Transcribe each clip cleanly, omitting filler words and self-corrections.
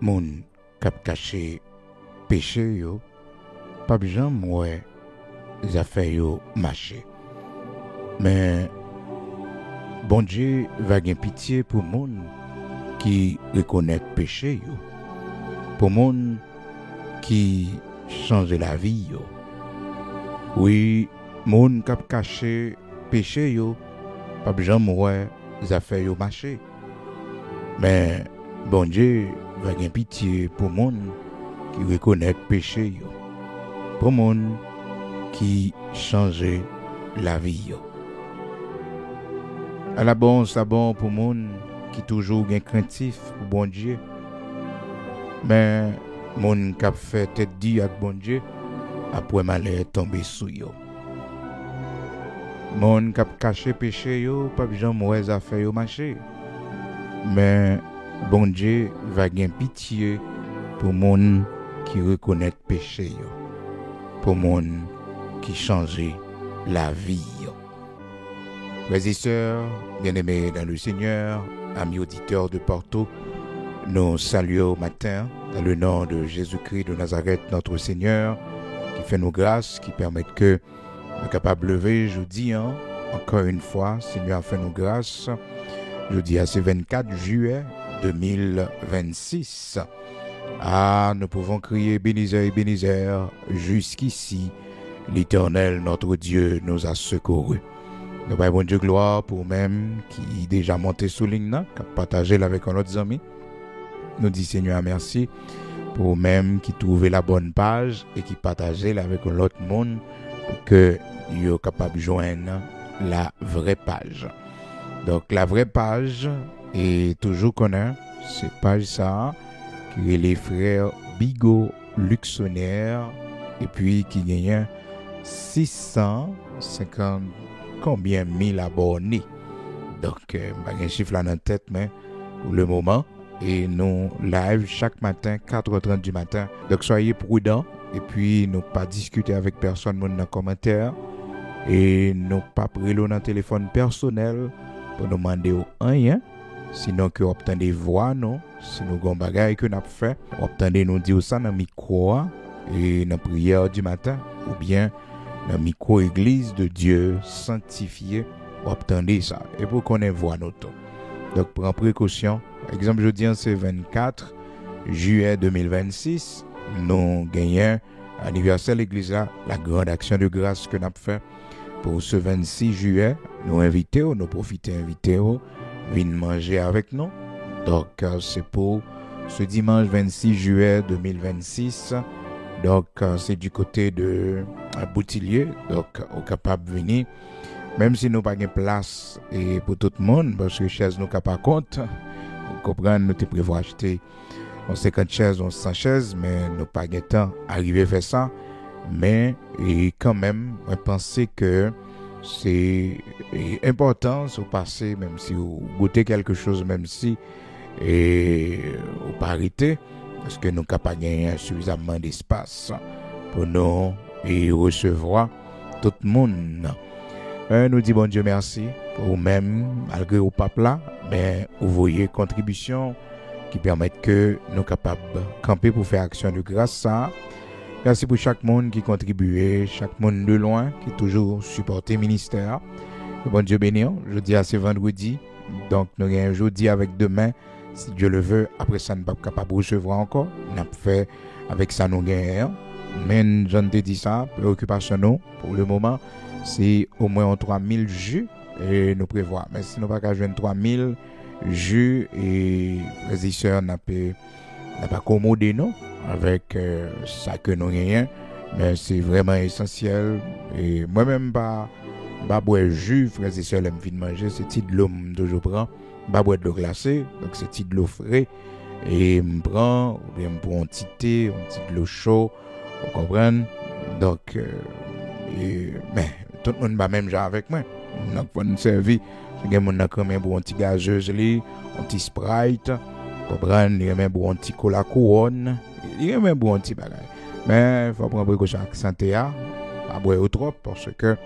moun k'ap caché péché yo, pas besoin ouais les affaires yo marcher. Mais bon Dieu va gen pitié pour moun qui reconnaît péché yo, pour moun qui change la vie yo. Oui, moun k'ap caché péché yo, pas besoin ouais les affaires yo marcher. Mais bon Dieu va gen pitié pour moun qui reconnaît péché yo, pour moun qui change la vie yo. À la bon, ça bon pour moun qui toujours gen craintif pour bon Dieu. Mais moun k'ap fait tête dit avec bon Dieu, après malheur tomber sous yo. Moun k'ap caché péché yo, pas besoin mauvaise affaire yo marcher. Mais bon Dieu va gen pitié pour moun qui reconnaît péché yo, pour moun qui change la vie yo. Frères et sœurs, bien-aimés dans le Seigneur, amis auditeurs de partout, nous saluons au matin dans le nom de Jésus-Christ de Nazareth, notre Seigneur, qui fait nos grâces, qui permettent que nous sommes capables de lever jeudi, encore une fois, Seigneur a fait nos grâces. Jeudi, c'est 24 juillet 2026. Ah, nous pouvons crier bénisseur et bénisseur, jusqu'ici, l'Éternel, notre Dieu, nous a secourus. Nous avons bon Dieu gloire pour même qui déjà monté sous ligne, qui a partagé avec nos amis. Nous disons Seigneur merci pour même qui trouvé la bonne page et qui partageait avec l'autre monde pour que soient capable de joindre la vraie page. Donc la vraie page est toujours connue, c'est page ça qui est les frères Bigot Luxonnaire et puis qui gagne 650 combien 1000 abonnés. Donc pas un chiffre là dans tête mais pour le moment et nous live chaque matin 4h30 du matin. Donc soyez prudents et puis nous pas discuter avec personne dans les commentaires et nous pas prendre dans téléphone personnel pour nous demander rien, sinon que obtenir des voix non, si nous gon bagay que n'a fait, obtenir nous dire ça dans micro et dans prière du matin ou bien dans micro église de Dieu sanctifié, obtenir ça et pour qu'on ait voix nous. Donc prends précaution. Exemple jeudi c'est 24 juillet 2026, nous gagnons anniversaire l'église là, la grande action de grâce que nous avons fait pour ce 26 juillet, nous invitons, nous profitons invitons, venir manger avec nous. Donc c'est pour ce dimanche 26 juillet 2026. Donc c'est du côté de Boutillier, donc on est capable de venir, même si nous n'avons pas de place et pour tout le monde, parce que chaises nous n'avons pas compte. Vous comprenez, nous avons prévu acheter 50 chaises, 100 chaises, mais nous n'avons pas de temps d'arriver à faire ça. Mais et quand même, je pense que c'est important de passer, même si vous goûtez quelque chose, même si vous pas arrêter, parce que nous n'avons pas gagné suffisamment d'espace pour nous et recevoir tout le monde. Nous disons bon Dieu merci pour vous-même, malgré au pape là, mais vous voyez contribution qui permettent que nous sommes capables de camper pour faire action de grâce ça. Merci pour chaque monde qui contribue, chaque monde de loin qui toujours supporté le ministère. Bon Dieu béni, jeudi c'est vendredi, donc nous avons jeudi avec demain, si Dieu le veut. Après ça, nous ne sommes pas capables de recevoir encore. Nous avons fait avec ça nous gagnons. Mais je te dis ça, préoccupation nous, pour le moment, c'est au moins 3000 jus et nous prévoyons. Mais si nous ne pouvons pas joindre 3000 jus et les sœurs n'a pas accommodé nous avec ça que nous gagnons. Mais c'est vraiment essentiel. Et moi-même, pas boire jus, frères et sœurs, l'aime manger, c'est petit de l'eau que je prends. Pas boire de l'eau glacée, donc c'est petit de l'eau frais. Et je prends, ou bien je prends un petit thé, un petit de l'eau chaude, vous comprenez? Donc, mais tout le monde va même genre avec moi. Donc, pour nous servir, il y a des gens qui ont un petit gazeuse, un petit Sprite, vous comprenez? Il y a même un petit cola couronne, il y a même un petit bagage. Mais il faut prendre précaution avec santé, pas boire trop, parce que,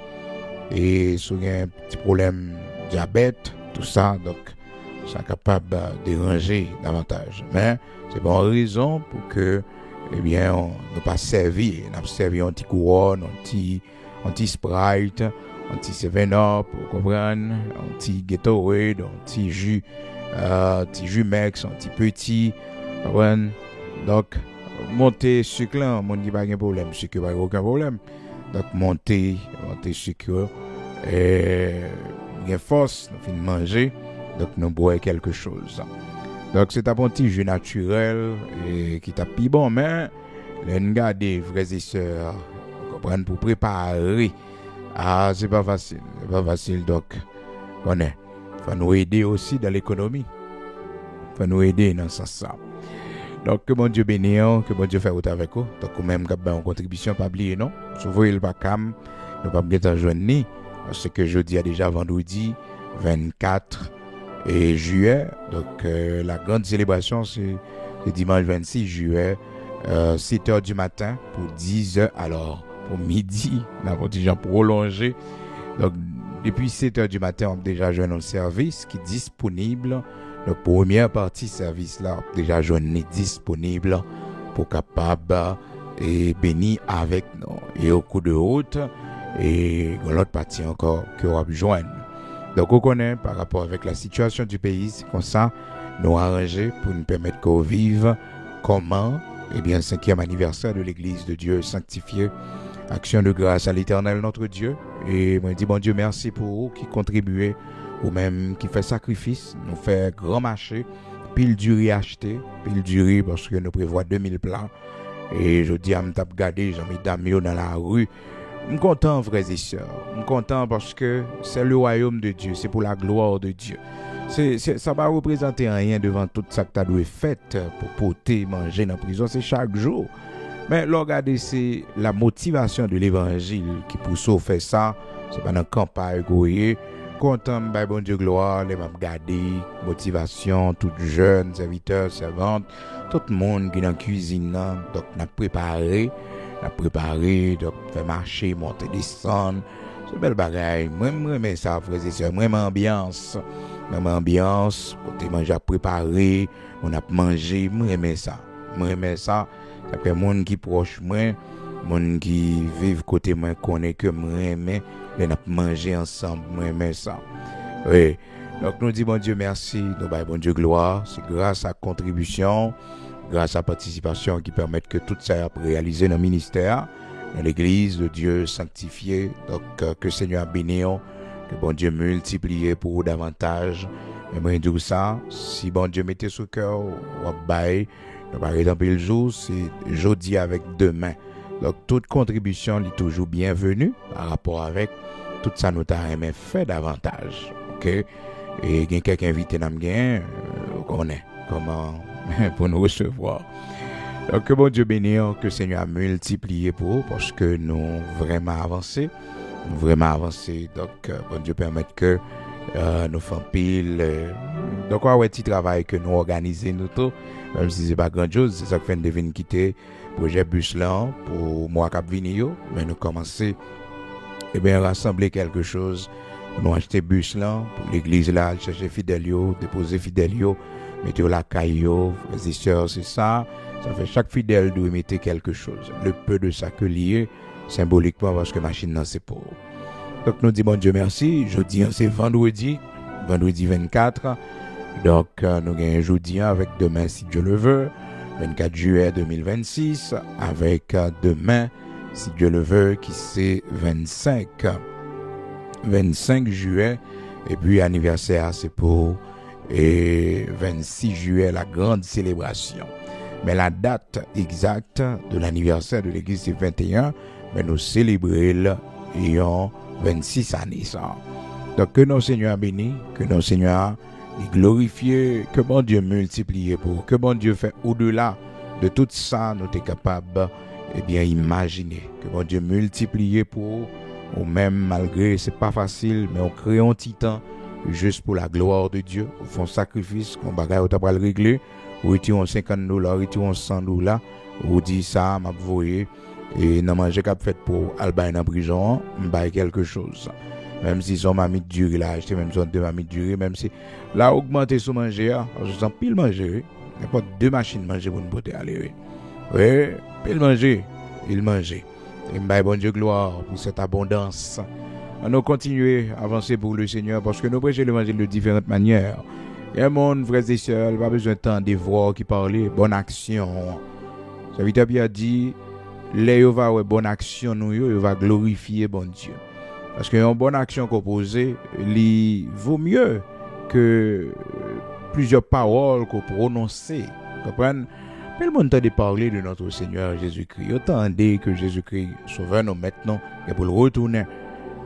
et si il y a un petit problème diabète, tout ça, donc, ça capable de déranger davantage. Mais c'est pas une raison pour que, eh bien, on ne pas servi. On a servi un petit couronne, un petit Sprite, un petit 7-Up, vous comprenez, un petit Gatorade, un petit jus Mex, un petit, vous comprenez. Donc, monter sucre là, mon dit pas de problème, sucre pas aucun problème. Donc, monter sucre, et il force, nous finissons de manger, donc nous boire quelque chose. Donc, c'est un petit jus naturel et qui t'a plus bon, mais les gars des frères et sœurs, vous comprenez, pour préparer. Ah, c'est pas facile, donc, on est. Faut nous aider aussi dans l'économie. Faut nous aider dans ce sens. Donc, que bon Dieu bénisse, que bon Dieu fasse autant avec vous. Donc, même quand une contribution, pas oublier, non? Souvent, il va cam, nous pas bien joindre, parce que jeudi a déjà vendredi 24 et juillet. Donc, la grande célébration, c'est le dimanche 26 juillet, 7h du matin pour 10h. Alors, pour midi, nous avons déjà prolongé. Donc, depuis 7h du matin, on a déjà joué un service qui est disponible. La première partie service là, déjà journée disponible pour capable et béni avec nous. Et au cours de route, et l'autre partie encore que on va joindre. Donc, on connaît par rapport avec la situation du pays, c'est comme ça, nous arranger pour nous permettre qu'on vive comment, eh bien, 5e anniversaire de l'Église de Dieu sanctifiée. Action de grâce à l'Éternel notre Dieu. Et moi, je dis, bon Dieu, merci pour vous qui contribuez, ou même qui fait sacrifice, nous fait grand marché, pile du riz acheté, pile du riz parce que nous prévoit 2000 plats. Et je dis à me tape garder, j'ai mis d'amis dans la rue. Je suis content, frères et sœurs. Je suis content parce que c'est le royaume de Dieu, c'est pour la gloire de Dieu. Ça va représenter rien devant tout ça que tu as dû faire pour porter, manger dans la prison, c'est chaque jour. Mais regardez, c'est la motivation de l'évangile qui pousse à faire ça. C'est pas dans le campagne, content, bon Dieu gloire, les mêmes garder, motivation, tout jeunes, serviteurs, servantes, tout le monde qui est dans la cuisine, donc on a préparé, donc fait marcher, monter, descendre, c'est belle bagaille. Moi, j'aime ça, frères et sœurs, même ambiance, côté manger à préparer, on a mangé, moi j'aime ça, ça fait monde qui proche moi, monde qui vivent côté moi connaît que moi j'aime. On a mangé ensemble, moi j'aime ça. Oui. Donc nous disons bon Dieu merci, nous disons bon Dieu gloire, c'est grâce à la contribution, grâce à la participation qui permettent que tout ça soit réalisé dans le ministère, dans l'église de Dieu sanctifié. Donc que le Seigneur bénisse, que bon Dieu multiplie pour vous davantage. Mais moi je dis ça, si bon Dieu mettait sous cœur, ou bail, nous par exemple le jour, c'est jeudi avec demain. Donc, toute contribution est toujours bienvenue par rapport avec tout ça nous a aimé fait davantage. OK? Et il y a quelqu'un invité dans le gain, on est comment pour nous recevoir. Donc, que bon Dieu bénisse, que le Seigneur a multiplié pour vous parce que nous vraiment avancé. Donc, bon Dieu permette que nous faisons pile. Donc, on a un petit travail que nous organisons nous tous, même si ce n'est pas grand chose, c'est ça que fait devine quitter. Projet bus là pour moi cap venir mais nous commencer rassembler quelque chose pour nous acheter bus là pour l'église là chercher fidèles déposer fidèles mettre la caillou frères et sœurs c'est ça fait chaque fidèle doit mettre quelque chose le peu de ça que lié symboliquement parce que machine non c'est pour donc nous dit bon Dieu merci jeudi c'est vendredi 24 donc nous gagnons jeudi avec demain si Dieu le veut 24 juillet 2026 avec demain, si Dieu le veut, qui c'est 25 juillet et puis anniversaire c'est pour et 26 juillet la grande célébration. Mais la date exacte de l'anniversaire de l'église c'est 21, mais nous célébrons ayant 26 années ça. Donc que nos Seigneurs bénis, que nos Seigneurs glorifier, que bon Dieu multiplie pour, que bon Dieu fait au-delà de tout ça, nous sommes capables, imaginer, que bon Dieu multiplie pour, ou même malgré, c'est pas facile, mais on crée un titan, juste pour la gloire de Dieu, on fait un sacrifice, qu'on bagaille, on va le régler, ou retirons $50, retirons $100, ou dit ça, m'a voyé, et non manger cap fait pour Albin en prison, m'baille quelque chose. Même si son mamie durée là, acheté même son deux mamies durée, même si là augmenté sur manger, je sens pile manger. Il n'y a pas deux machines manger pour nous porter aller. Oui, pile manger, il mangeait. Et m'baye bon Dieu gloire pour cette abondance. On continuer à avancer pour le Seigneur parce que nous prêchons l'évangile de différentes manières. Il y a un monde, frères et sœurs, pas besoin de temps de voir qui parler, bonne action. Serviteur Pierre dit, les va ouais bonne action nous il va glorifier bon Dieu. Parce que une bonne action composée, il vaut mieux que plusieurs paroles qu'on prononce. Vous comprenez? Mais le monde t'a de parler de notre Seigneur Jésus-Christ. Autant que Jésus-Christ sauve nous maintenant et pour le retourner.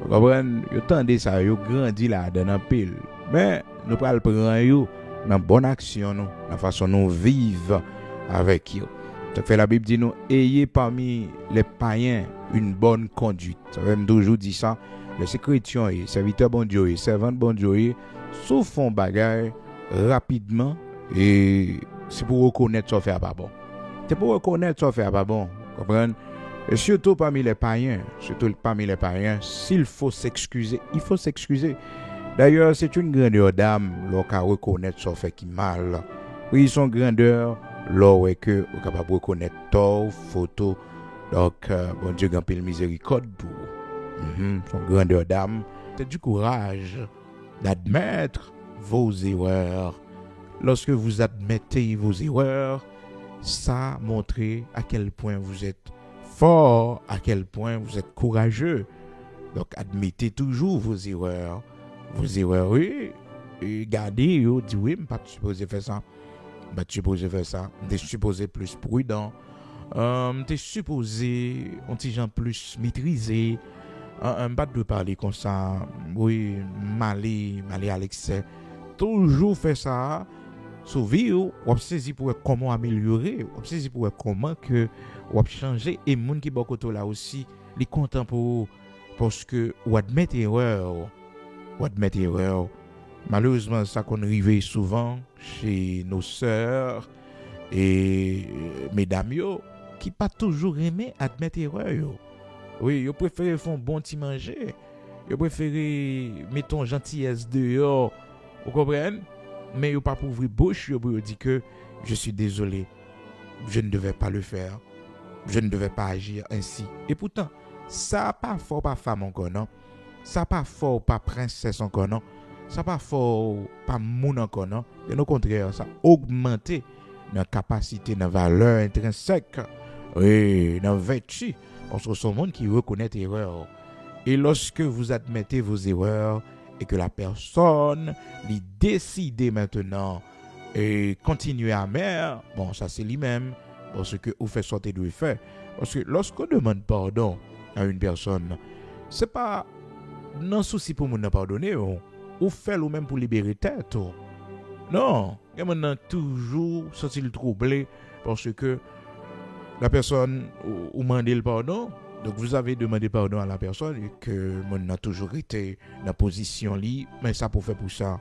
Vous comprenez? Autant ça, il grandit là dans un pile. Mais nous prenons prendre dans bonne action, dans la façon nous vivre avec eux. Ça fait la Bible dit nous ayez parmi les païens une bonne conduite. Ça veut toujours dire ça. Les chrétiens et serviteurs bon Dieu et servants bon Dieu sauf font bagaille rapidement et c'est pour reconnaître ça fait pas bon. C'est pour reconnaître ça fait pas bon. Comprenez? Et surtout parmi les païens, s'il faut s'excuser, il faut s'excuser. D'ailleurs, c'est une grandeur d'âme lorsqu'à reconnaître ça fait qui mal. Oui, son grandeur lorsque est capable de reconnaître tort, photo. Donc, bon Dieu grand pile miséricorde pour son grandeur d'âme. C'est du courage d'admettre vos erreurs. Lorsque vous admettez vos erreurs, ça montre à quel point vous êtes fort, à quel point vous êtes courageux. Donc, admettez toujours vos erreurs. Vos erreurs, oui. Et gardez, dites oui, je ne suis pas supposé faire ça. Je suis supposé faire ça. Je suis supposé plus prudent. Je suis supposé, un petit gens plus maîtrisé. Pas de parler comme ça. Oui, malé à l'excès. Toujours faire ça. Sauver, on saisi pour comment améliorer, on saisi pour comment que on changer et monde qui beaucoup là aussi, les content pour parce que on admet erreur. Malheureusement ça qu'on arrive souvent chez nos sœurs et mesdames yo qui pas toujours aimé admettre erreur yo. Oui, yo préfère faire un bon petit manger. Yo préfère mettons gentillesse dehors. Vous comprenez? Mais il pas pour ouvrir bouche, il dit que je suis désolé, je ne devais pas le faire, je ne devais pas agir ainsi. Et pourtant, ça pas fort pas femme encore non, ça pas fort pas princesse encore non, ça pas fort pas moun encore non. Et au contraire, ça augmenter notre capacité, notre valeur intrinsèque, et notre vertu, parce que c'est un monde qui reconnaît erreur. Et lorsque vous admettez vos erreurs, et que la personne lui décide maintenant et continuer à mer, bon, ça c'est lui-même, parce que vous faites sortir de faire. Parce que lorsqu'on demande pardon à une personne, c'est pas non souci pour nous pardonner, ou fait ou même pour libérer tête. Non, et maintenant toujours sortir troublé parce que la personne ou demande le pardon. Donc vous avez demandé pardon à la personne et que mon a toujours été dans la position li, mais ça pour faire pour ça.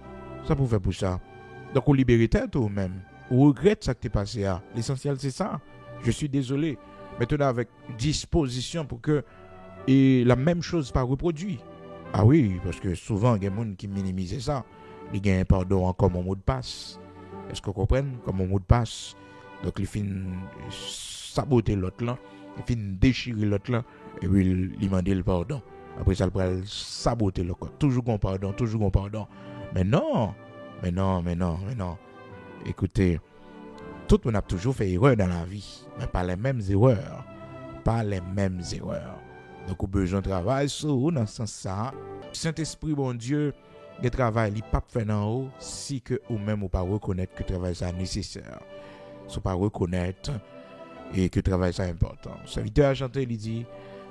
Donc vous libérez tête ou même. Vous regrettez ça qui t'est passé là. L'essentiel c'est ça. Je suis désolé. Maintenant avec disposition pour que et la même chose pas reproduit. Ah oui, parce que souvent il y a des gens qui minimisent ça. Ils gagnent pardon comme un mot de passe. Est-ce que vous comprenez? Comme un mot de passe. Donc ils finissent saboter l'autre là. Il finit déchirer l'autre là et puis il demande le pardon. Après ça, il va saboter le corps. Toujours qu'on pardon. Mais non. Écoutez, tout le monde a toujours fait erreur dans la vie, mais pas les mêmes erreurs. Donc, on a besoin de travail sur dans ce sens-là. Saint-Esprit, bon Dieu, le travail, il n'est pas fait en haut si que ou même ou pas reconnaître que le travail est nécessaire. Si pas reconnaître et que le travail est important. Le serviteur a chanté, il dit,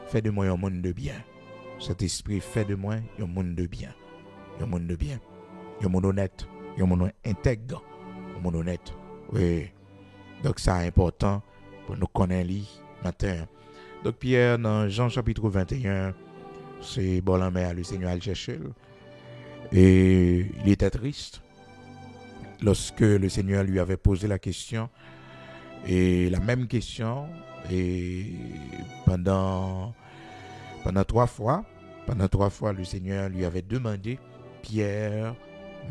fais de moi un monde de bien. Cet esprit fait de moi un monde de bien. Un monde honnête, un monde intègre, un monde honnête. Oui. Donc ça est important pour nous connaître matin. Donc Pierre, dans Jean chapitre 21, c'est bon la mer, le Seigneur a le cherché. Et il était triste lorsque le Seigneur lui avait posé la question. Et la même question, et pendant 3 fois, Pendant 3 fois, le Seigneur lui avait demandé, Pierre,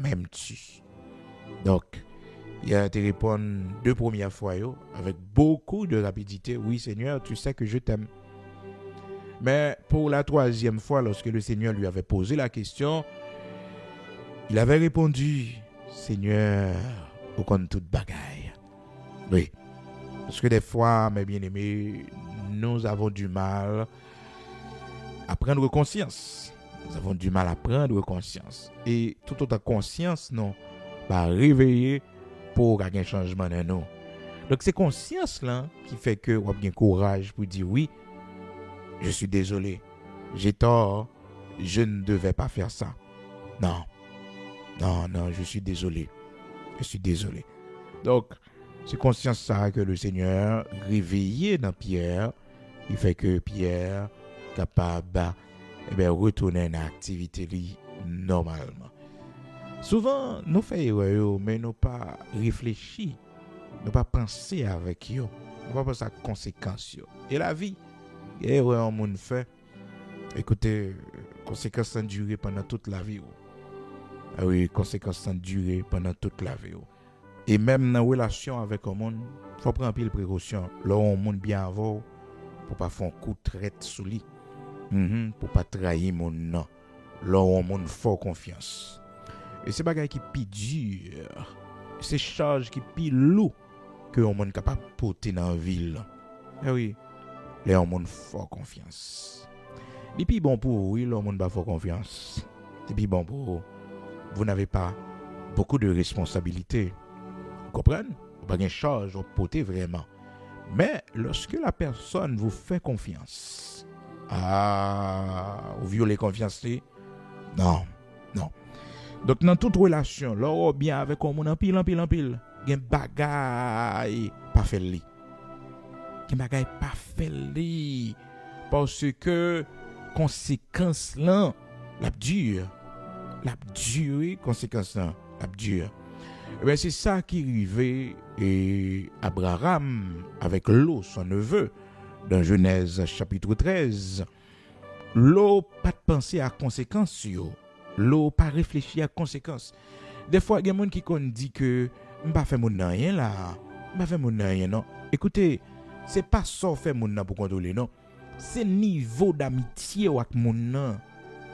m'aimes-tu? Donc, il a été répondre 2 premières fois avec beaucoup de rapidité, oui Seigneur, tu sais que je t'aime. Mais pour la 3e fois, lorsque le Seigneur lui avait posé la question, il avait répondu, Seigneur, au compte toute bagaille. Oui, parce que des fois, mes bien-aimés, nous avons du mal à prendre conscience. Nous avons du mal à prendre conscience. Et tout autant conscience, non, va réveiller pour qu'il y ait un changement dans nous. Donc, c'est conscience là qui fait que on a bien courage pour dire oui, je suis désolé, j'ai tort, je ne devais pas faire ça. Non, je suis désolé. Donc, c'est conscience ça que le Seigneur réveillé dans Pierre, il fait que Pierre capable retourner à une activité normalement. Souvent, nous faisons erreur, mais nous pas réfléchi, nous pas penser avec eux, nous pas penser à conséquences. Et la vie, erreur monde fait. Écoutez, conséquences sans durer pendant toute la vie. Ah oui, conséquences sans durer pendant toute la vie. Et même dans la relation avec un monde, il faut prendre pile précaution. Là, on monde bien avant pour pas faire un coup de traite sous lui. Pour pas trahir mon nom. Là, on monde fort confiance. Et c'est bagay qui pi dur. C'est charge qui pi lourd que on monde capable porter dans la ville. Eh oui, là, on monde fort confiance. Et puis bon pour oui, là, on monde pas fort confiance. Et puis bon pour vous n'avez pas beaucoup de responsabilités. Vous comprenez? Vous n'avez pas de charge à porter vraiment. Mais lorsque la personne vous fait confiance, vous violez confiance, non. Donc dans toute relation, là, bien avec un monde en pile, il y a un bagay pas fait li. Parce que conséquence là, la dure, conséquence là, la dure. Et c'est ça qui arrivait et Abraham avec Lot, son neveu, dans Genèse chapitre 13. Lot pas de penser à conséquences, Lot pas réfléchir à conséquences. Des fois, il y a des gens qui dit que je ne vais pas faire mon rien là. Je ne vais pas faire mon rien, non. Écoutez, ce n'est pas ça faire mon pour contrôler, non. C'est niveau d'amitié avec mon nom.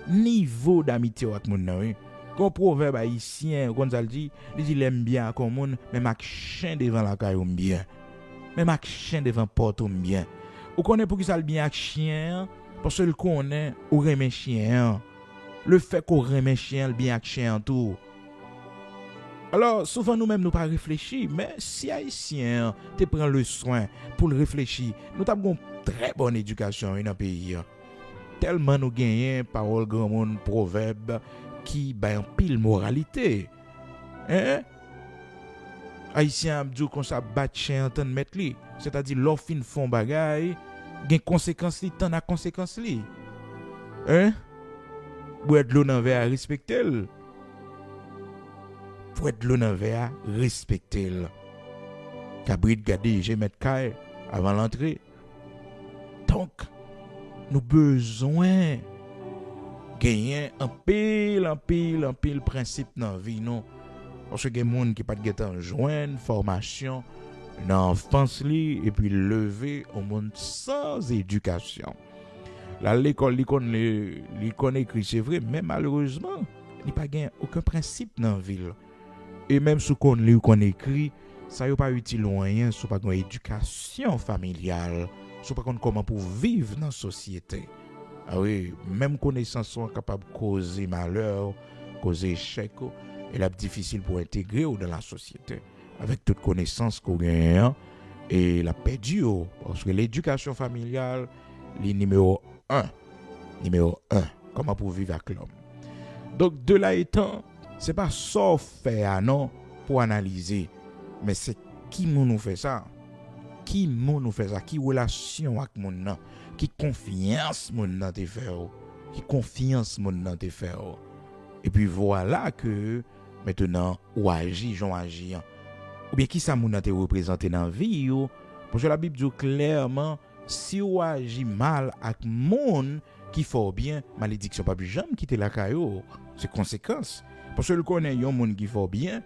Niveau d'amitié avec mon nom, oui. Quand proverbe haïtien, quand ça dit, il aime bien comme monde, mais ma chien devant la caille bien. Mais ma chien devant porte bien. Ou connaît pour qui ça le bien avec chien, parce que le connaît ou remet chien. Le fait qu'on remet chien, le bien avec chien tout. Alors, souvent nous-mêmes, nous pas réfléchir, mais si haïtien te prend le soin pour le réfléchir, nous avons une très bonne éducation dans le pays. Tellement nous gagnons parole grand monde, proverbe, qui ben pile moralité. Hein? Haïtien dit qu'on ça bat chien en mettre li, c'est-à-dire l'offre font bagay, gen conséquences li, tant à conséquences li. Hein? Boire de l'eau dans verre respecter. Boire de l'eau dans verre respecter. Cabrit garder j'ai mettre caille avant l'entrée. Donc nous besoin gagner un pile principe dans la vie, non? Parce que il y a des gens qui pas de joindre formation dans l'enfance et puis lever au monde sans éducation. Là, l'école, il connaît écrit, c'est vrai, mais malheureusement, il n'y a pas aucun principe dans la ville. Et même si on lit ou qu'on écrit, ça n'est pas utile rien, si on n'a pas une éducation familiale, si on n'a pas comment pour vivre dans la société. Ah oui, même connaissances sont capables de causer malheur, causer échec, et là, difficile pour intégrer dans la société. Avec toute connaissance qu'on gagne, et la perdu, parce que l'éducation familiale, est numéro 1. Comment pour vivre avec l'homme. Donc, de là étant, c'est pas ça faire, non, pour analyser, mais c'est qui nous fait ça. Qui nous fait ça, qui relation avec mon nom, qui confiance mon nom te faire, qui confiance mon nom te faire. Et puis voilà que maintenant ou agit, j'en agis. Ou bien qui ça mon nom te représenter dans la vie parce que la Bible dit clairement si ou agit mal avec monde qui fort bien, malédiction pas jamais quitter la caillou, c'est conséquence. Parce que le connaît un monde qui fort bien,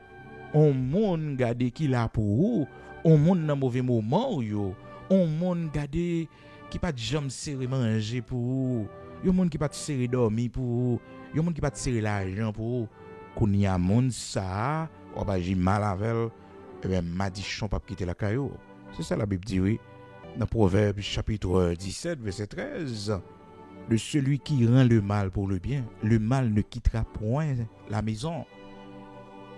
on monde garder qui là pour vous, on monde dans mauvais moment yo, on monde garder qui pas jamais serré manger pour vous, un monde qui pas serré dormir pour vous, un monde qui pas serré l'argent pour vous, qu'on y a monde ça, on va j'ai mal avec et bien malédiction pas quitter la caillou. C'est ça la Bible dit oui. Dans Proverbe chapitre 17 verset 13, de celui qui rend le mal pour le bien, le mal ne quittera point la maison.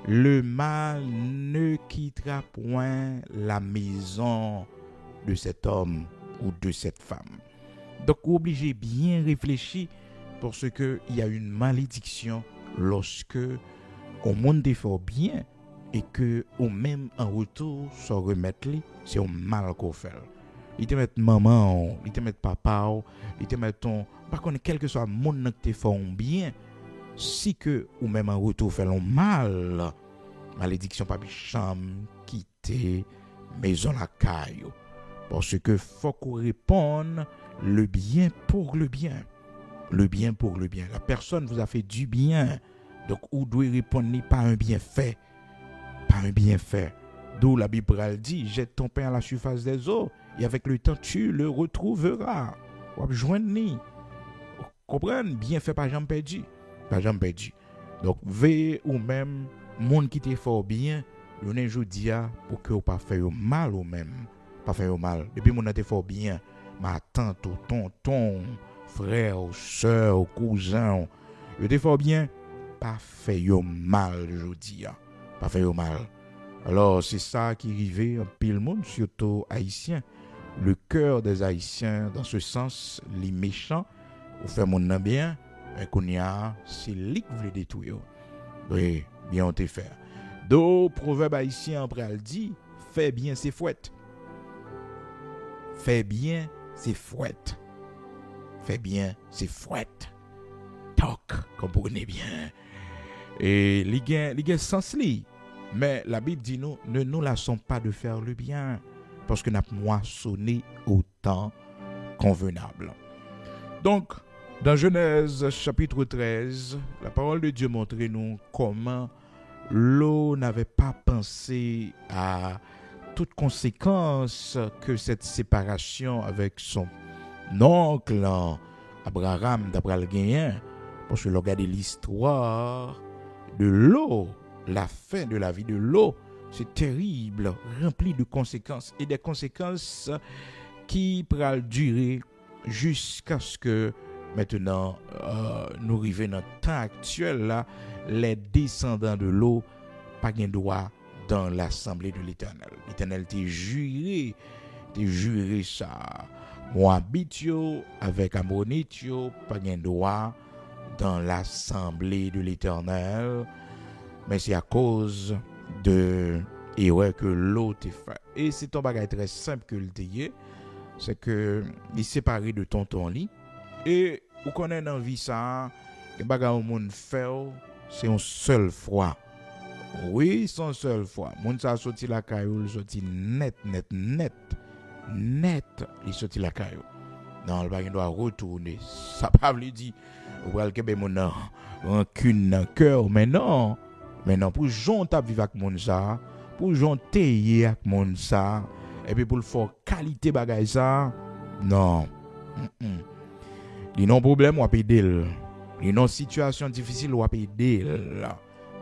Le mal ne quittera point la maison de cet homme ou de cette femme. Donc, obligé bien réfléchir parce que il y a une malédiction lorsque on monte fort bien et que on même en retour sans remettre c'est un mal qu'on fait. Il te met maman, il te met papa, il te met ton par contre quel que soit le monde que tu fais bien si que ou même en retour fait un mal, malédiction pas chambre quitter maison la caille parce que faut qu'on réponde le bien pour le bien. Le bien pour le bien. La personne vous a fait du bien. Donc, vous devez répondre pas un bienfait. Pas un bienfait. D'où la Bible dit, jette ton pain à la surface des eaux et avec le temps, tu le retrouveras. Vous joindre. Comprenez? Bienfait, pas jamais perdu. Pas jamais perdu. Donc, veillez ou même, monde qui te fait bien, le ne joue dia pour que vous pas faire mal ou même. Pas faire mal. Depuis mon te fait bien, ma tante, tonton, frère, soeur, cousin, vous te fait bien, pas faire mal, je dis. Pas faire mal. Alors, c'est ça qui arrive en pile monde, surtout haïtiens. Le cœur des haïtiens, dans ce sens, les méchants, ou fait mon nom bien, mais qu'on y a, c'est lui qui veut détruire. Oui, bien on te fait. Donc, proverbe haïtien, après, elle dit, fais bien ses fouettes. Fais bien ses fouettes. Fais bien ses fouettes. Toc, comprenez bien. Et les gars sens li. Mais la Bible dit nous, ne nous lassons pas de faire le bien, parce que nous avons moissonné au temps convenable. Donc, dans Genèse chapitre 13, la parole de Dieu montre nous comment l'eau n'avait pas pensé à toutes conséquences que cette séparation avec son oncle Abraham d'après le gagnant, parce que regardez l'histoire de l'eau, la fin de la vie de l'eau, c'est terrible, rempli de conséquences et des conséquences qui pourraient durer jusqu'à ce que maintenant nous arrivions dans le temps actuel là, les descendants de l'eau pas gain droit dans l'assemblée de l'Éternel. L'Éternel t'a juré ça. Moabite avec Ammonite pas gain droit dans l'assemblée de l'Éternel, mais c'est à cause de erreur que l'autre fait. Et c'est un bagage très simple que le dit, c'est que il est séparé de tonton lit et vous connaissez dans vie ça, que bagage au monde fait, c'est une seule fois. Oui, c'est une seule fois. Monde ça sorti la caillou, il sorti net, il sorti la caillou. Non, le bagage doit retourner. Ça pas veut dire ou al kebe mon rancune dans cœur, mais non pour jon t'a vivre avec mon ça, pour jon téyer avec mon ça et puis pour le faire qualité bagay ça, non. Li non problème ou aider, li non situation difficile ou aider,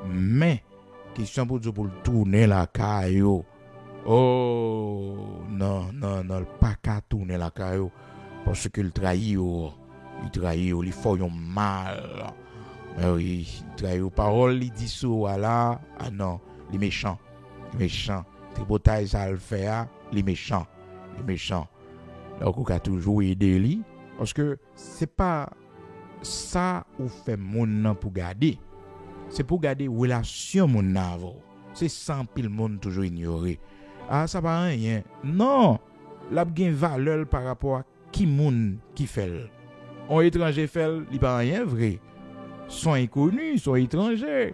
mais question pour tourner la caillou. Oh non, pas qu'à tourner la caillou parce que le trahit il trahit, il fait mal. Mais oui, il trahit parole, il dit ça, voilà. Ah non, les méchants. Tripotaille, ça le fait, les méchants. Donc, on a toujours aidé lui. Parce que c'est pas ça ou fait mon pour garder. C'est pour garder relation mon avant. C'est sans pile monde toujours ignoré. Ah, ça va rien. Non, la gain valeur par rapport à qui monde qui fait. On étranger fait, il pas rien vrai. Sont inconnus, sont étrangers.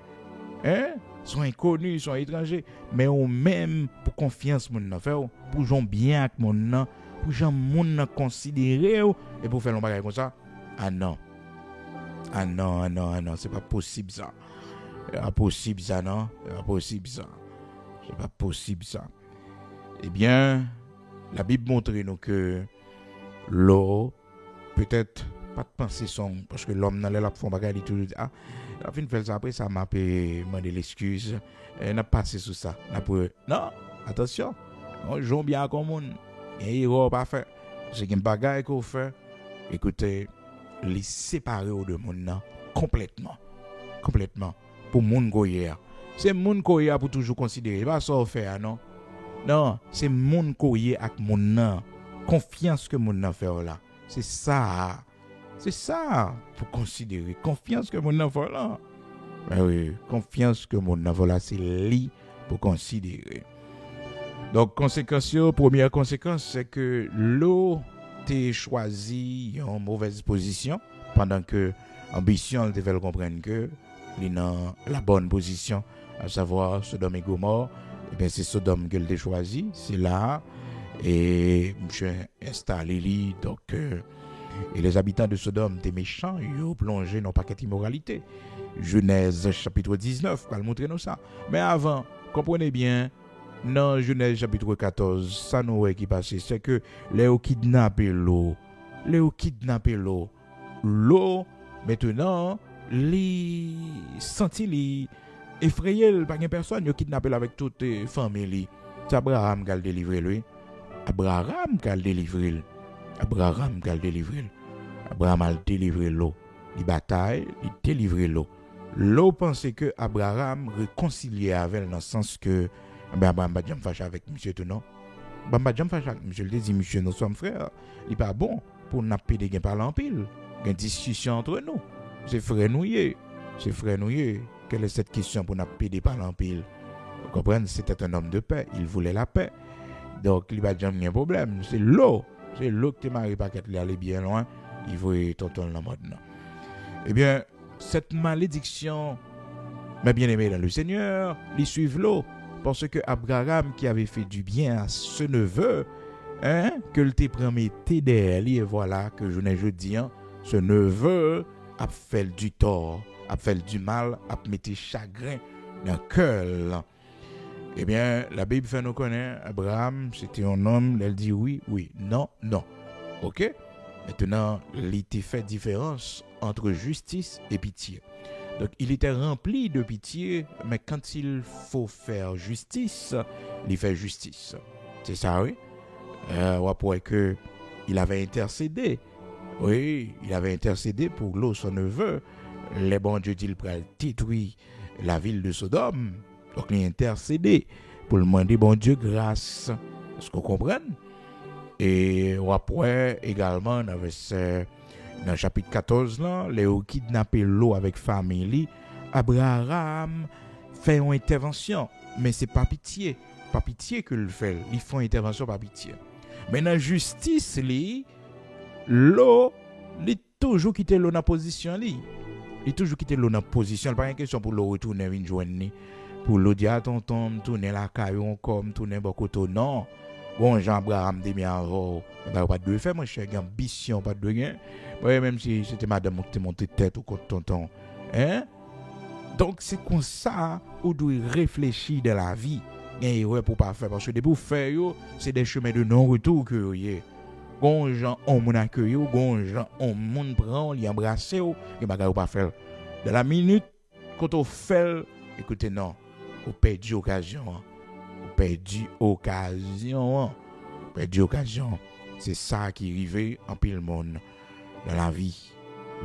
Sont inconnus, sont étrangers, mais on même pour confiance mon nan faire, pour gens bien avec mon nan, pour gens mon nan considérer et pour faire un bagage comme ça, Ah non. Ah non, ah non, ah non, c'est pas possible ça. C'est pas possible ça, non? C'est pas possible ça. C'est pas possible ça. Eh bien, la Bible montre nous que l'eau, peut-être, pas de penser son, parce que l'homme dans les lacs font bagarre, il toujours dit, ah, la fin de faire ça, après ça m'a demandé l'excuse, et n'a passé sous ça. Non, attention, on joue bien comme monde, et il va pas faire. C'est qu'une bagarre qu'on fait, écoutez, les séparer de monde complètement. Complètement. Pour moun koye. C'est moun koye pour toujours considérer. Pas ça faire non. Non, c'est moun koye ak moun nan. Confiance que moun nan fait là. C'est ça. C'est ça pour considérer. Confiance que moun nan fait là. Ben oui, confiance que moun nan fait là, c'est li pour considérer. Donc première conséquence, c'est que l'eau t'es choisi en mauvaise position pendant que ambition te fait comprendre que il est dans la bonne position, à savoir Sodome et Gomorrhe. Et bien c'est Sodome qu'elle a choisi, c'est là et monsieur installé lui donc et les habitants de Sodome étaient méchants, ils ont plongé dans un paquet d'immoralité. Genèse chapitre 19 va montrer nous ça. Mais avant, comprenez bien, dans Genèse chapitre 14, ça nous qui passe, c'est que Léo kidnappé l'eau. L'eau maintenant les senti les effrayé par une personne qui kidnappé avec toute famille. C'est Abraham qui a délivré lui. Abraham a délivré l'eau. Il bataille, il délivre l'eau. L'eau pensait que Abraham réconciliait avec elle dans le sens que Abraham va jamais fâcher avec monsieur tout non. Bamba jamais fâcher avec monsieur, le dit monsieur nous sommes frères. Il pas bon pour n'a pas de gain par l'empile. Une discussion entre nous. C'est frère nouillé. Quelle est cette question pour n'a pas de par l'empile? Vous comprenez, c'était un homme de paix, il voulait la paix. Donc il va jamais un problème, c'est l'eau que te marie pas qu'elle aller bien loin, il faut tonton la mode non. Eh bien, cette malédiction, mes bien-aimés dans le Seigneur, ils suivent l'eau. Parce que Abraham qui avait fait du bien à ce neveu, que le te promettait derrière lui, et voilà que je dis, ce neveu a fait du tort, a fait du mal, a mis chagrin dans le cœur. Eh bien, la Bible fait nous connaître, Abraham, c'était un homme, elle dit oui, non. Ok? Maintenant, il était fait différence entre justice et pitié. Donc, il était rempli de pitié, mais quand il faut faire justice, il fait justice. C'est ça, oui? On pourrait que il avait intercédé. Oui, il avait intercédé pour l'eau, son neveu. Les bons dieux disent pour détruire la ville de Sodome. Donc, il a intercédé pour demander bon Dieu grâce. Est-ce qu'on comprend? Et on pourrait également, dans le chapitre 14, là, Léo kidnappé l'eau avec famille. Abraham fait une intervention, mais c'est pas pitié que le fait. Ils font intervention par pitié. Mais dans la justice, l'eau, il toujours quitté l'eau dans position. Il toujours quitté l'eau dans position. Pas une question pour l'eau retourner une journée. Pour l'eau dire à tonton, tourner la caillou comme tourner beaucoup. Non. Bon, Jean-Abraham dit bien avant, pas de faire, moi j'ai ambition, pas de rien. Ouais, même si c'était madame qui monté tête ou contre tonton. Donc c'est comme ça où doit réfléchir de la vie. Et ouais pour pas faire parce que pour faire c'est des chemins de non-retour que vous voyez. Gon gens on mon accueille, gon gens on mon prend, li embrasser et bagarre pas faire. De la minute quand on fait, écoutez non, on perdu occasion. Perdu occasion. C'est ça qui arrive en pile monde dans la vie.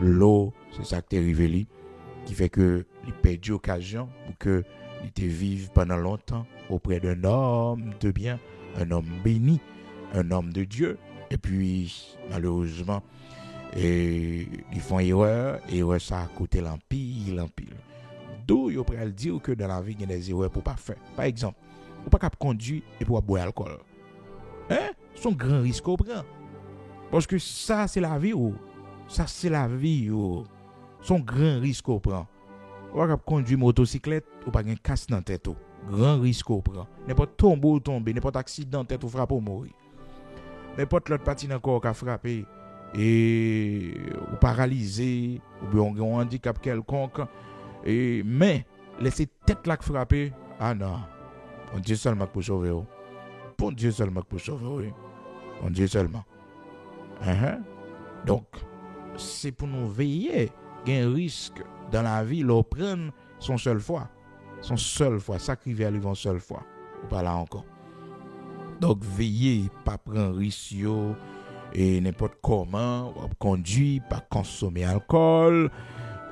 L'eau, c'est ça qui est arrivé qui fait que il perdu occasion pour que il te vive pendant longtemps auprès d'un homme de bien, un homme béni, un homme de Dieu. Et puis malheureusement, ils font erreur ça a coûté l'empile. D'où il peut dire que dans la vie il y a des erreurs pour pas faire. Par exemple, ou pas capable conduire et pour boire alcool. Son grand risque au prend. Parce que ça c'est la vie Son grand risque au prend. Ou pas capable conduire motocyclette ou pas un casse dans tête grand risque au prend. N'importe tomber, n'importe accident tête ou frappe ou mourir. N'importe l'autre partie encore qu'a frappé et ou paralysé, ou bien un handicap quelconque, mais laissez tête là frapper, ah non, bon Dieu seulement pour sauver. Bon Dieu seulement pour sauver. Bon Dieu seulement. Donc, c'est pour nous veiller. Il y a un risque dans la vie, l'on prenne son seule foi. Son seule foi. Sacrifier à lui une seule fois. Ou pas là encore. Donc, veillez, pas prendre risque et n'importe comment, conduire, pas consommer alcool.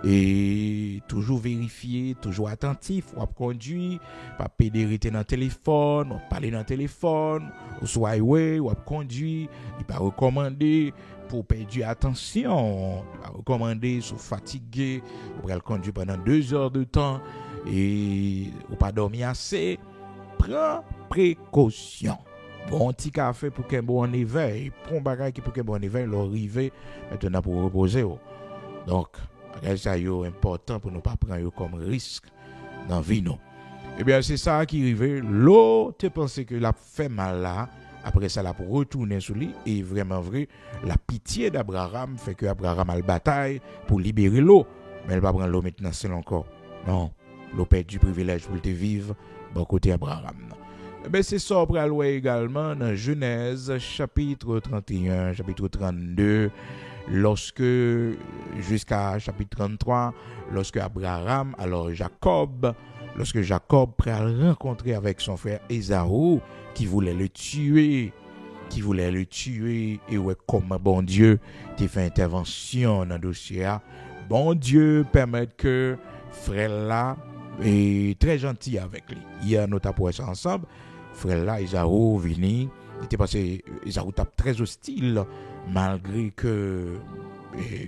Et toujours vérifier, toujours attentif, ou conduire, pas pédériter dans le téléphone, ou parler dans le téléphone, ou soit highway, ou conduire, il pas recommander pour perdre attention, pas recommander si fatigué, ou pas conduire pendant 2 heures de temps et ou pas dormir assez. Prends précaution. Bon petit café pour qu'un bon éveil, prends bagage pour qu'un bon éveil, l'arriver maintenant pour reposer. Donc c'est important pour ne pas prendre comme risque dans la vie. Eh bien, c'est ça qui arrive. L'eau, tu penses que la fait mal là. Après ça, la pour retourner sur lui. Et vraiment vrai, la pitié d'Abraham fait que Abraham a le bataille pour libérer l'eau. Mais elle va prendre l'eau maintenant seul encore. Non, l'eau perd du privilège pour te vivre. Bon côté Abraham. Eh bien, c'est ça pour aller également dans Genèse, chapitre 31, chapitre 32. Lorsque, jusqu'à chapitre 33, lorsque Abraham, alors lorsque Jacob prêt à le rencontrer avec son frère Ésaü, qui voulait le tuer, et ouais, comme bon Dieu t'a fait intervention dans le dossier, bon Dieu permet que frère là est très gentil avec lui. Hier, nous avons ça ensemble, frère là, Ésaü vini, il était passé, Ésaü était très hostile, malgré que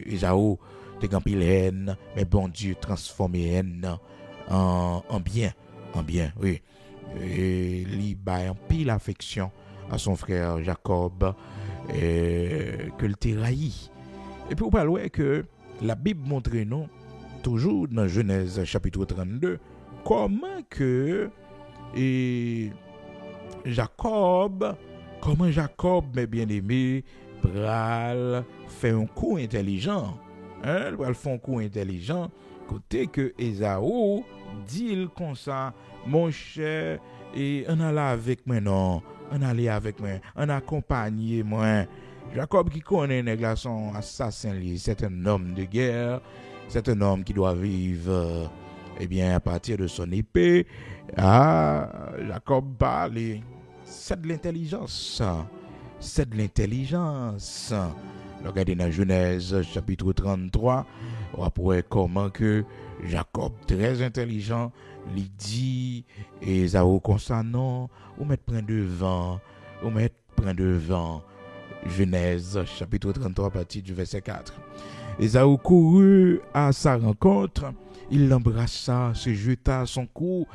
Ésaü était en pile haine, mais bon Dieu transformé haine en bien, oui. Et il a en pile affection à son frère Jacob, que le terraillit. Et puis, on parle que la Bible montre nous, toujours dans Genèse chapitre 32, comment que Jacob, mes bien-aimés, pral fait un coup intelligent. Il pral fait un coup intelligent, côté que Ésaü dit comme ça, mon cher, et on allait avec moi, non, on allait avec moi, on accompagne moi. Jacob qui connaît un garçon assassin, c'est un homme de guerre, c'est un homme qui doit vivre, à partir de son épée. Jacob parle, c'est de l'intelligence. Regardez dans Genèse chapitre 33, on va voir comment que Jacob, très intelligent, lui dit Ésaü comme ça, non, ou mettre prendre devant. Genèse chapitre 33 à partir du verset 4. Ésaü courut à sa rencontre, il l'embrassa, se jeta à son cou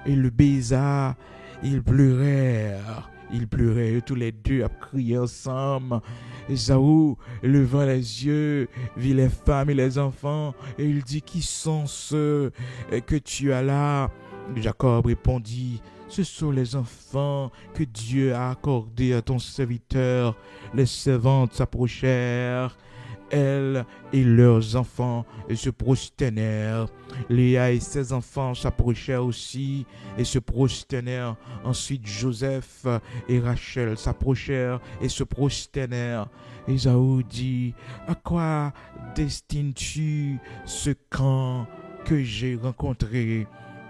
et le baisa. Ils pleurèrent, tous les deux à crier ensemble. Ésaü, levant les yeux, vit les femmes et les enfants, et il dit, qui sont ceux que tu as là? Jacob répondit, ce sont les enfants que Dieu a accordés à ton serviteur. Les servantes s'approchèrent, elles et leurs enfants, et se prosternèrent. Léa et ses enfants s'approchèrent aussi et se prosternèrent. Ensuite Joseph et Rachel s'approchèrent et se prosternèrent. Ésaü dit, à quoi destines-tu ce camp que j'ai rencontré?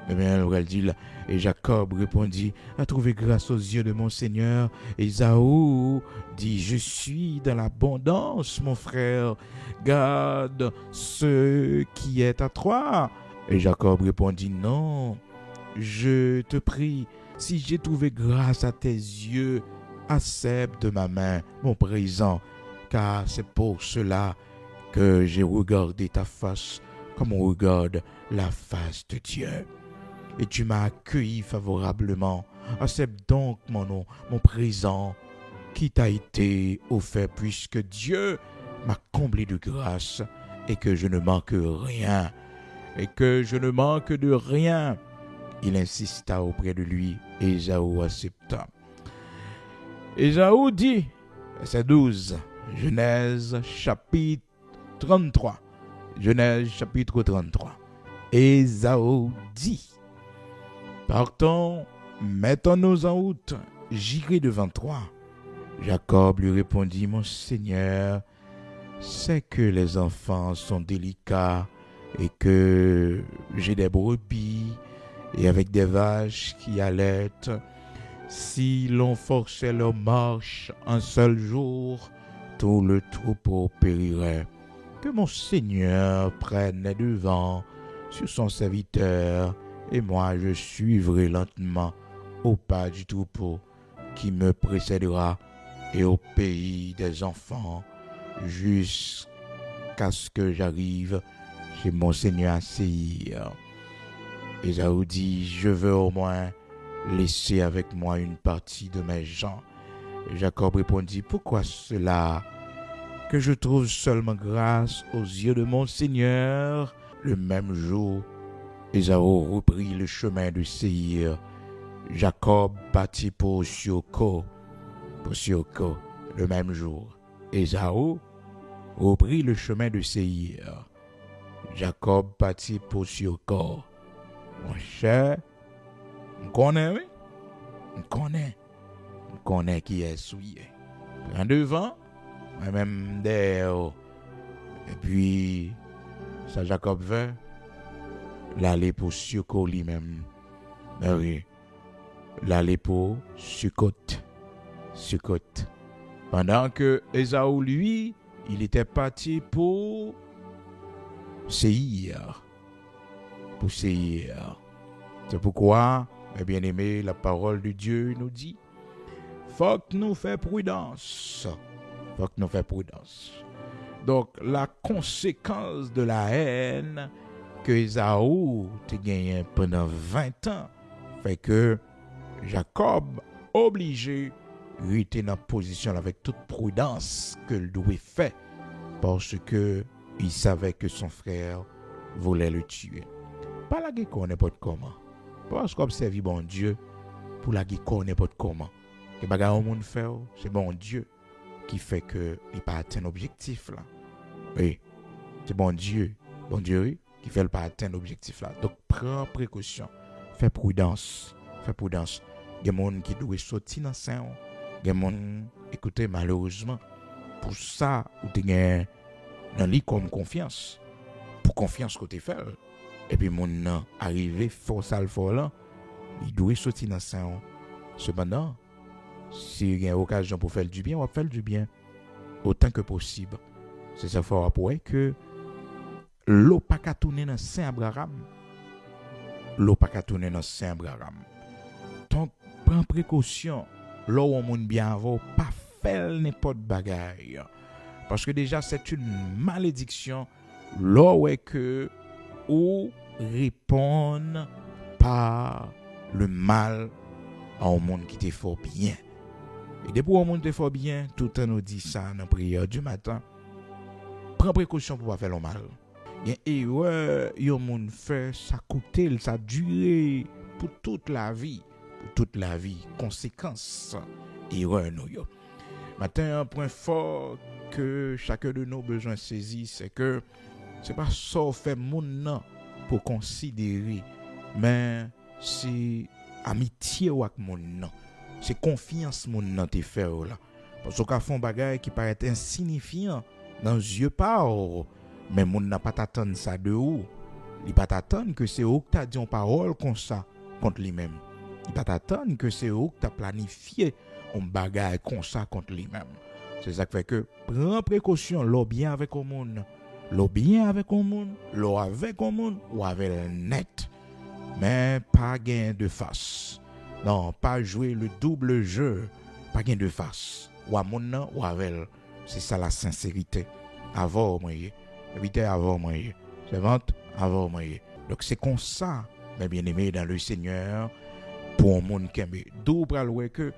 Elle dit, et Jacob répondit, à trouver grâce aux yeux de mon Seigneur. Ésaü dit, je suis dans l'abondance, mon frère, garde ce qui est à toi. Et Jacob répondit, non, je te prie, si j'ai trouvé grâce à tes yeux, accepte de ma main mon présent, car c'est pour cela que j'ai regardé ta face comme on regarde la face de Dieu. Et tu m'as accueilli favorablement. Accepte donc mon présent qui t'a été offert, puisque Dieu m'a comblé de grâce et que je ne manque rien. Il insista auprès de lui, et Ésaü accepta. Ésaü dit, verset 12, Genèse chapitre 33. Genèse chapitre 33. Ésaü dit: Partons, mettons-nous en route, j'irai devant toi. Jacob lui répondit: Mon Seigneur, c'est que les enfants sont délicats et que j'ai des brebis et avec des vaches qui allaitent. Si l'on forçait leur marche un seul jour, tout le troupeau périrait. Que mon Seigneur prenne les devants sur son serviteur, et moi je suivrai lentement au pas du troupeau qui me précédera et au pays des enfants, jusqu'à ce que j'arrive chez mon Seigneur à Séir. Ésaü dit: Je veux au moins laisser avec moi une partie de mes gens. Et Jacob répondit: Pourquoi cela? Que je trouve seulement grâce aux yeux de mon Seigneur. Le même jour, Ésaü reprit le chemin de Séir. Jacob partit pour Sioko. Le même jour, Ésaü reprit le chemin de Séir. Jacob partit pour Sioko. Mon cher, on connaît, oui? On connaît qui est souillé. En devant, même derrière. Et puis, ça Jacob veut l'aller pour Sioko lui-même. Ben oui, l'aller pour Sukkot. Pendant que Ésaü, lui, il était parti pour Séir. C'est pourquoi, mes bien-aimés, la parole de Dieu nous dit: faut que nous fassions prudence. Donc, la conséquence de la haine que Ésaü a gagnée pendant 20 ans fait que Jacob obligé de rester dans la position avec toute prudence que le devait faire parce que il savait que son frère voulait le tuer. Pas la guerre n'importe comment. Parce qu'observer bon Dieu pour la guerre n'importe comment. Que bagarre au monde fait, c'est bon Dieu qui fait que il pas atteindre l'objectif là. Oui, c'est bon Dieu oui, qui fait le pas atteindre l'objectif là. Donc prends précaution, fais prudence. Il y a des gens qui doivent sortir dans ça. Il y a des gens, écoutez, malheureusement, pour ça, ou tu as dans lui comme confiance. Pour confiance que tu fais. Et puis, mon nom arrivé, force à le faire là, il doit sortir dans ça. Cependant, s'il y a une occasion pour faire du bien, on va faire du bien autant que possible. C'est ça faut rappeler que l'eau pas qu'à tourner dans Saint-Abraham. Donc, prends précaution. L'eau on moun bien avant, pas faire n'importe bagaille. Parce que déjà, c'est une malédiction. L'eau est que ou répondre par le mal à un monde qui te fait bien. Et depuis un monde te fait bien, tout le temps nous dit ça dans la prière du matin. Prends précaution pour ne pas faire le mal. Et ouais, un monde fait, ça coûte, ça dure pour toute la vie. Conséquence. Et ouais, nous yo. Maintenant, un point fort que chacun de nous besoin saisir, c'est que c'est pas ça fait moun pour considérer, mais c'est amitié avec moun. C'est confiance moun nan te fait là. Parce qu'on font bagay qui paraît insignifiant dans les yeux pas, mais moun n'a pas t'attendre ça de où. Il pas t'attendre que c'est où que t'as dit une parole comme ça contre lui-même. Il pas t'attendre que c'est où que t'as planifié un bagay comme ça contre lui-même. C'est ça qui fait que prends précaution, l'eau bien avec au monde. L'eau avec le monde ou avec le net. Mais pas gain de face. Non, pas jouer le double jeu. Pas gain de face. Ou à monde ou avec. C'est ça la sincérité. Avant moyen. Éviter avant moyen. C'est vente avant moyen. Donc c'est comme ça, mes bien-aimés dans le Seigneur, pour un monde qui aime. D'où pral que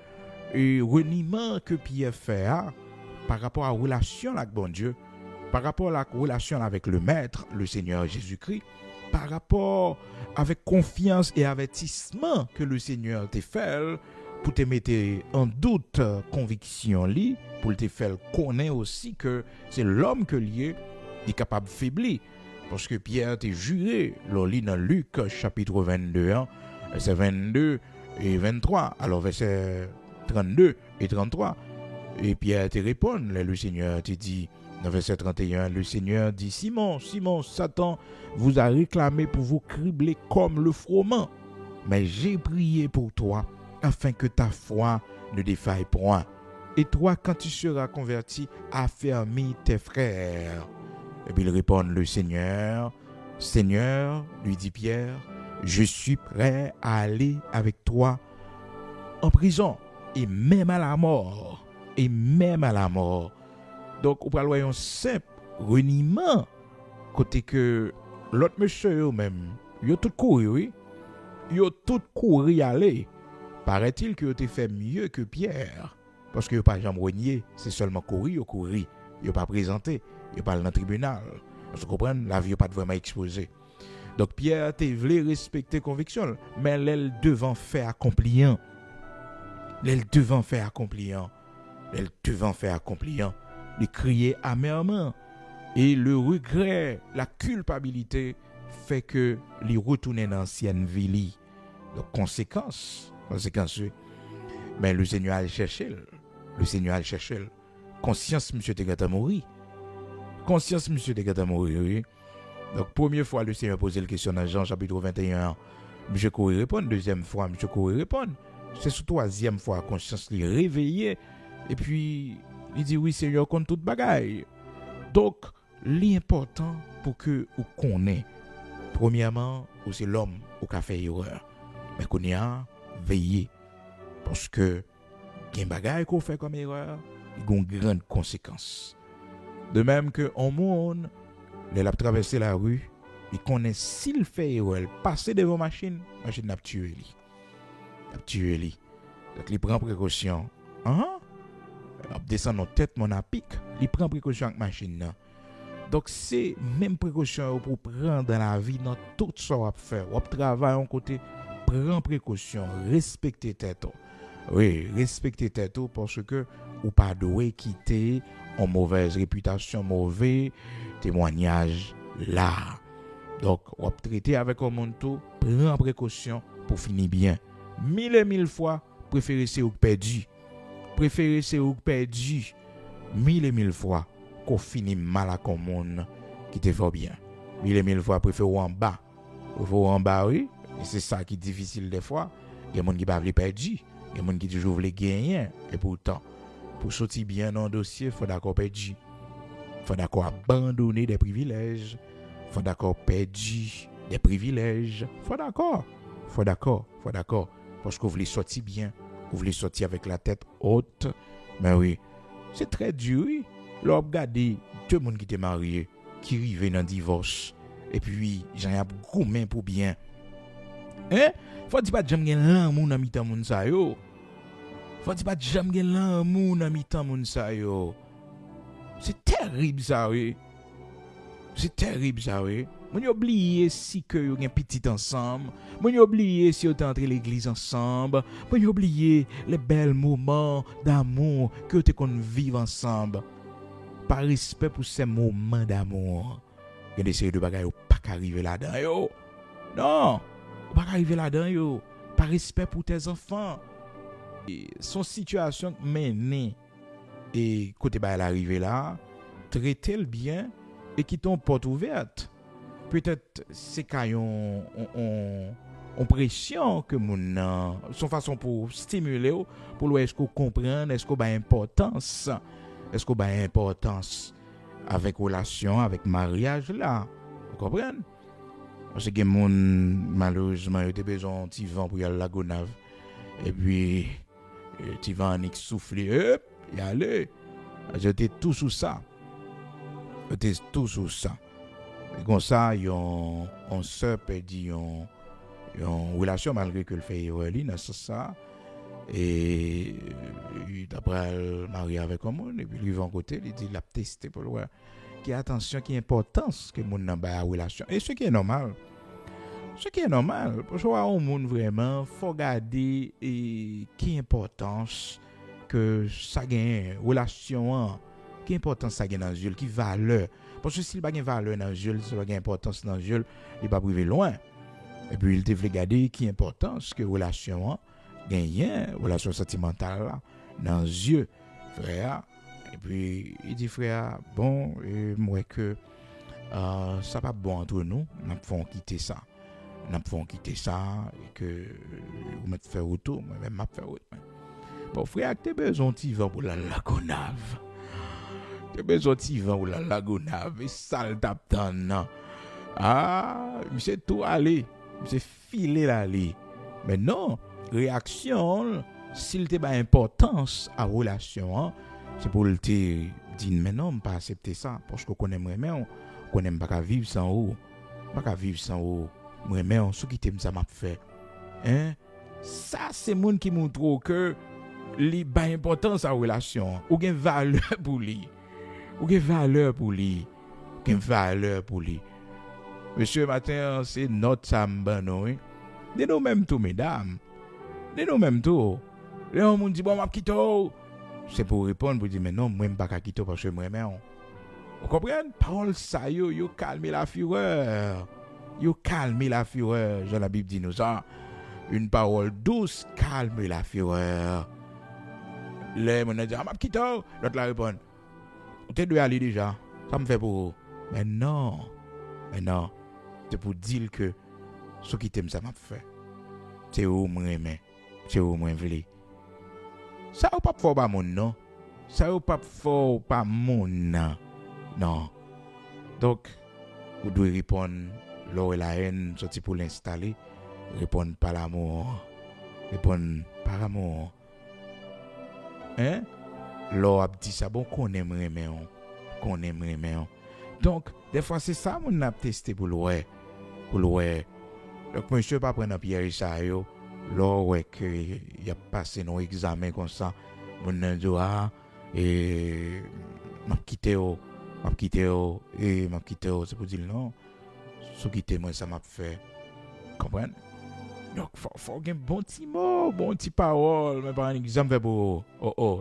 reniement que Pierre fait par rapport à la relation avec bon Dieu. Par rapport à la relation avec le Maître, le Seigneur Jésus-Christ, par rapport avec confiance et avertissement que le Seigneur t'a fait, pour te mettre en doute conviction li, pour te faire connaître aussi que c'est l'homme que lié est capable de faiblir. Parce que Pierre t'a juré, l'on lit dans Luc chapitre 22, verset 22 et 23, alors verset 32 et 33. Et Pierre te répond, le Seigneur te dit, dans verset 31, le Seigneur dit, Simon, Simon, Satan vous a réclamé pour vous cribler comme le froment. Mais j'ai prié pour toi, afin que ta foi ne défaille point. Et toi, quand tu seras converti, affermis tes frères. Et puis il répond, le Seigneur, Seigneur, lui dit Pierre, je suis prêt à aller avec toi en prison, et même à la mort. Et même à la mort. Donc, on parle d'un simple reniement, côté que l'autre monsieur même, il a tout couru, oui. Il a tout couru aller. Paraît-il qu'il a fait mieux que Pierre. Parce qu'il n'a pas jamais renié, c'est seulement couru, il n'a pas présenté, il n'a pas dans le tribunal. Vous comprenez, la vie n'a pas vraiment exposée. Donc, Pierre, tu voulais respecter conviction, mais l'aile devant faire accompliant. L'aile devant faire accompliant. Elle devant faire accompliant, de crier amèrement. Et le regret, la culpabilité fait que les retourner dans l'ancienne vie. Donc, conséquence, oui. Mais le Seigneur a cherché. Le Seigneur a cherché. Conscience, monsieur, t'es gâté à mourir. Conscience, monsieur, t'es gâté à mourir, oui. Donc, première fois, le Seigneur posait la question dans Jean chapitre 21. Monsieur Coury répond. Deuxième fois, monsieur Coury répond. C'est sur troisième fois, conscience lui réveillée. Et puis, il dit, oui, Seigneur, compte toute bagaille. Donc, l'important pour que vous connaissez, premièrement, c'est l'homme qui a fait erreur. Mais qu'on y a veillé. Parce que, il y a une bagaille qu'on fait comme erreur, il y a une grande conséquence. De même que, en monde, il a traversé la rue, il connaît s'il fait erreur, passer devant machine n'a pas tué lui. Donc, il prend précaution. Il descend nos têtes, mon apic, il prend précaution avec la machine. Donc, c'est même précaution pour prendre dans la vie, dans tout ce qu'on va faire. On travaille en côté, prend précaution, respecter tête. Oui, respecter tête parce que ou pas doit quitter en mauvaise réputation, mauvais témoignage là. Donc, on va traiter avec un monde tout, prend précaution pour finir bien. 1000 et 1000 fois, préférez c'est ou perdu. Préférez c'est ou perdu. 1000 et 1000 fois qu'on finit mal à un monde qui te fait bien. 1000 et 1000 fois préférez en bas. En bas, oui. Et c'est ça qui est difficile des fois. Il y a des gens qui ne veulent pas perdre. Il y a des gens qui toujours veulent gagner. Et pourtant, pour sortir bien dans le dossier, il faut d'accord perdre. Il faut d'accord abandonner des privilèges. Il faut d'accord perdre des privilèges. Il faut d'accord. Parce que vous voulez sortir bien. Vous voulez sortir avec la tête haute. Mais oui, c'est très dur. Oui. Là, regardez tout le monde qui est marié, qui arrive dans le divorce. Et puis, j'en ai gros main pour bien. Hein? Faut dire pas que j'aime l'amour dans mi-temps moun sa yo. Faut dire pas que j'aime l'amour dans mi-temps moun sa yo. C'est terrible ça, oui. C'est terrible ça, oui. Mon oublié si que yo gen petit ensemble. Mon oublié si yo t'entré l'église ensemble. Mon oublié les belles moments d'amour que te kon vivre ensemble. Par respect pour ces moments d'amour. Il y a des séries de bagages qui pas arriver là-dedans yo. Non, pas arriver là-dedans yo. Par respect pour tes enfants. Et son situation menée et côté ba elle arrivé là, traiter le bien et qui ton porte ouverte. Peut-être c'est qu'on on pression que mon son façon pour stimuler pour est-ce qu'on comprend, est-ce qu'on ba importance, avec relation, avec mariage là. Vous comprenez? Parce que mon malheureusement il a besoin de vent pour y aller à la Gonave et puis tu vas en souffler et aller. J'étais tout sous ça. Et comme ça, on se perdit une relation malgré que le fait est dans ça. Et d'après le marié avec un monde, et puis lui va en côté, il dit il a testé pour le voir. Qui attention, qui importance que mon n'a pas relation. Et ce qui est normal. Ce qui est normal, parce que au monde vraiment, faut regarder qui importance que ça gagne relation, qui importance ça gagne dans Jules, qui valeur. Parce que s'il pas gagne valeur dans Jules, s'il pas gagne importance dans Jules, il pas privé loin. Et puis il te fait regarder qui importance que relation gagne, relation sentimentale là dans yeux, frère. Et puis il dit frère, bon, moi que ça pas bon entre nous, nous pouvons quitter ça. Nous pouvons quitter ça et que vous mettez faire retour, moi-même m'a faire retour. Bon frère, tu as besoin de vent pour la lagonave. Tu as besoin de vent pour la lagonave et ça le tape dans. Ah, monsieur tout aller, monsieur filer l'aller. Mais non, réaction, s'il te pas importance à relation, c'est pour le te dire mais non, pas accepter ça parce que connaît moi-même, connaît pas vivre sans vous. Pas vivre sans vous. Moi-même, ce qui t'aime ça m'a fait. Hein? Ça, c'est monde qui montre que li ba importance à relation. Ou gen valeur pour lui. Ou gen valeur pour lui. Gen valeur pour lui. Monsieur matin, c'est notre samba, non? De nous même tout, mesdames. De nous même tout. Là, on dit, bon, m'a quitté. C'est pour répondre, pour dire, mais non, moi, je ne vais pas quitter parce que moi-même. Vous comprenez? Parole ça, yo calme la fureur. Yo calme la fureur. Jean la Bible dit nous ça. Une parole douce calme la fureur. Là, on a dit, m'a quitté. L'autre la répond, tu dois aller déjà. Ça me fait pour vous. Mais non. C'est pour dire que ce qui t'aime, ça m'a fait. C'est où moi aimé. C'est où moi voulais. Ça ou pas fort pas mon non. Ça ou pas fort pas mon non. Donc, vous devez répondre l'eau et la haine, sorti pour l'installer. Répondre par l'amour. Répondre par amour. Hein? L'eau a dit ça bon qu'on aimerait mais qu'on aimerait mais. Donc, des fois c'est ça mon a testé pour l'ouer. Donc monsieur pas prendre Pierre ça yo. Là ouais que il a passé nos examens comme ça. Mon dit et m'a quitté c'est pour dire non. Ce quitter moi ça m'a fait. Comprendre? Donc faut un bon petit mot, bon petit parole, mais par exemple pour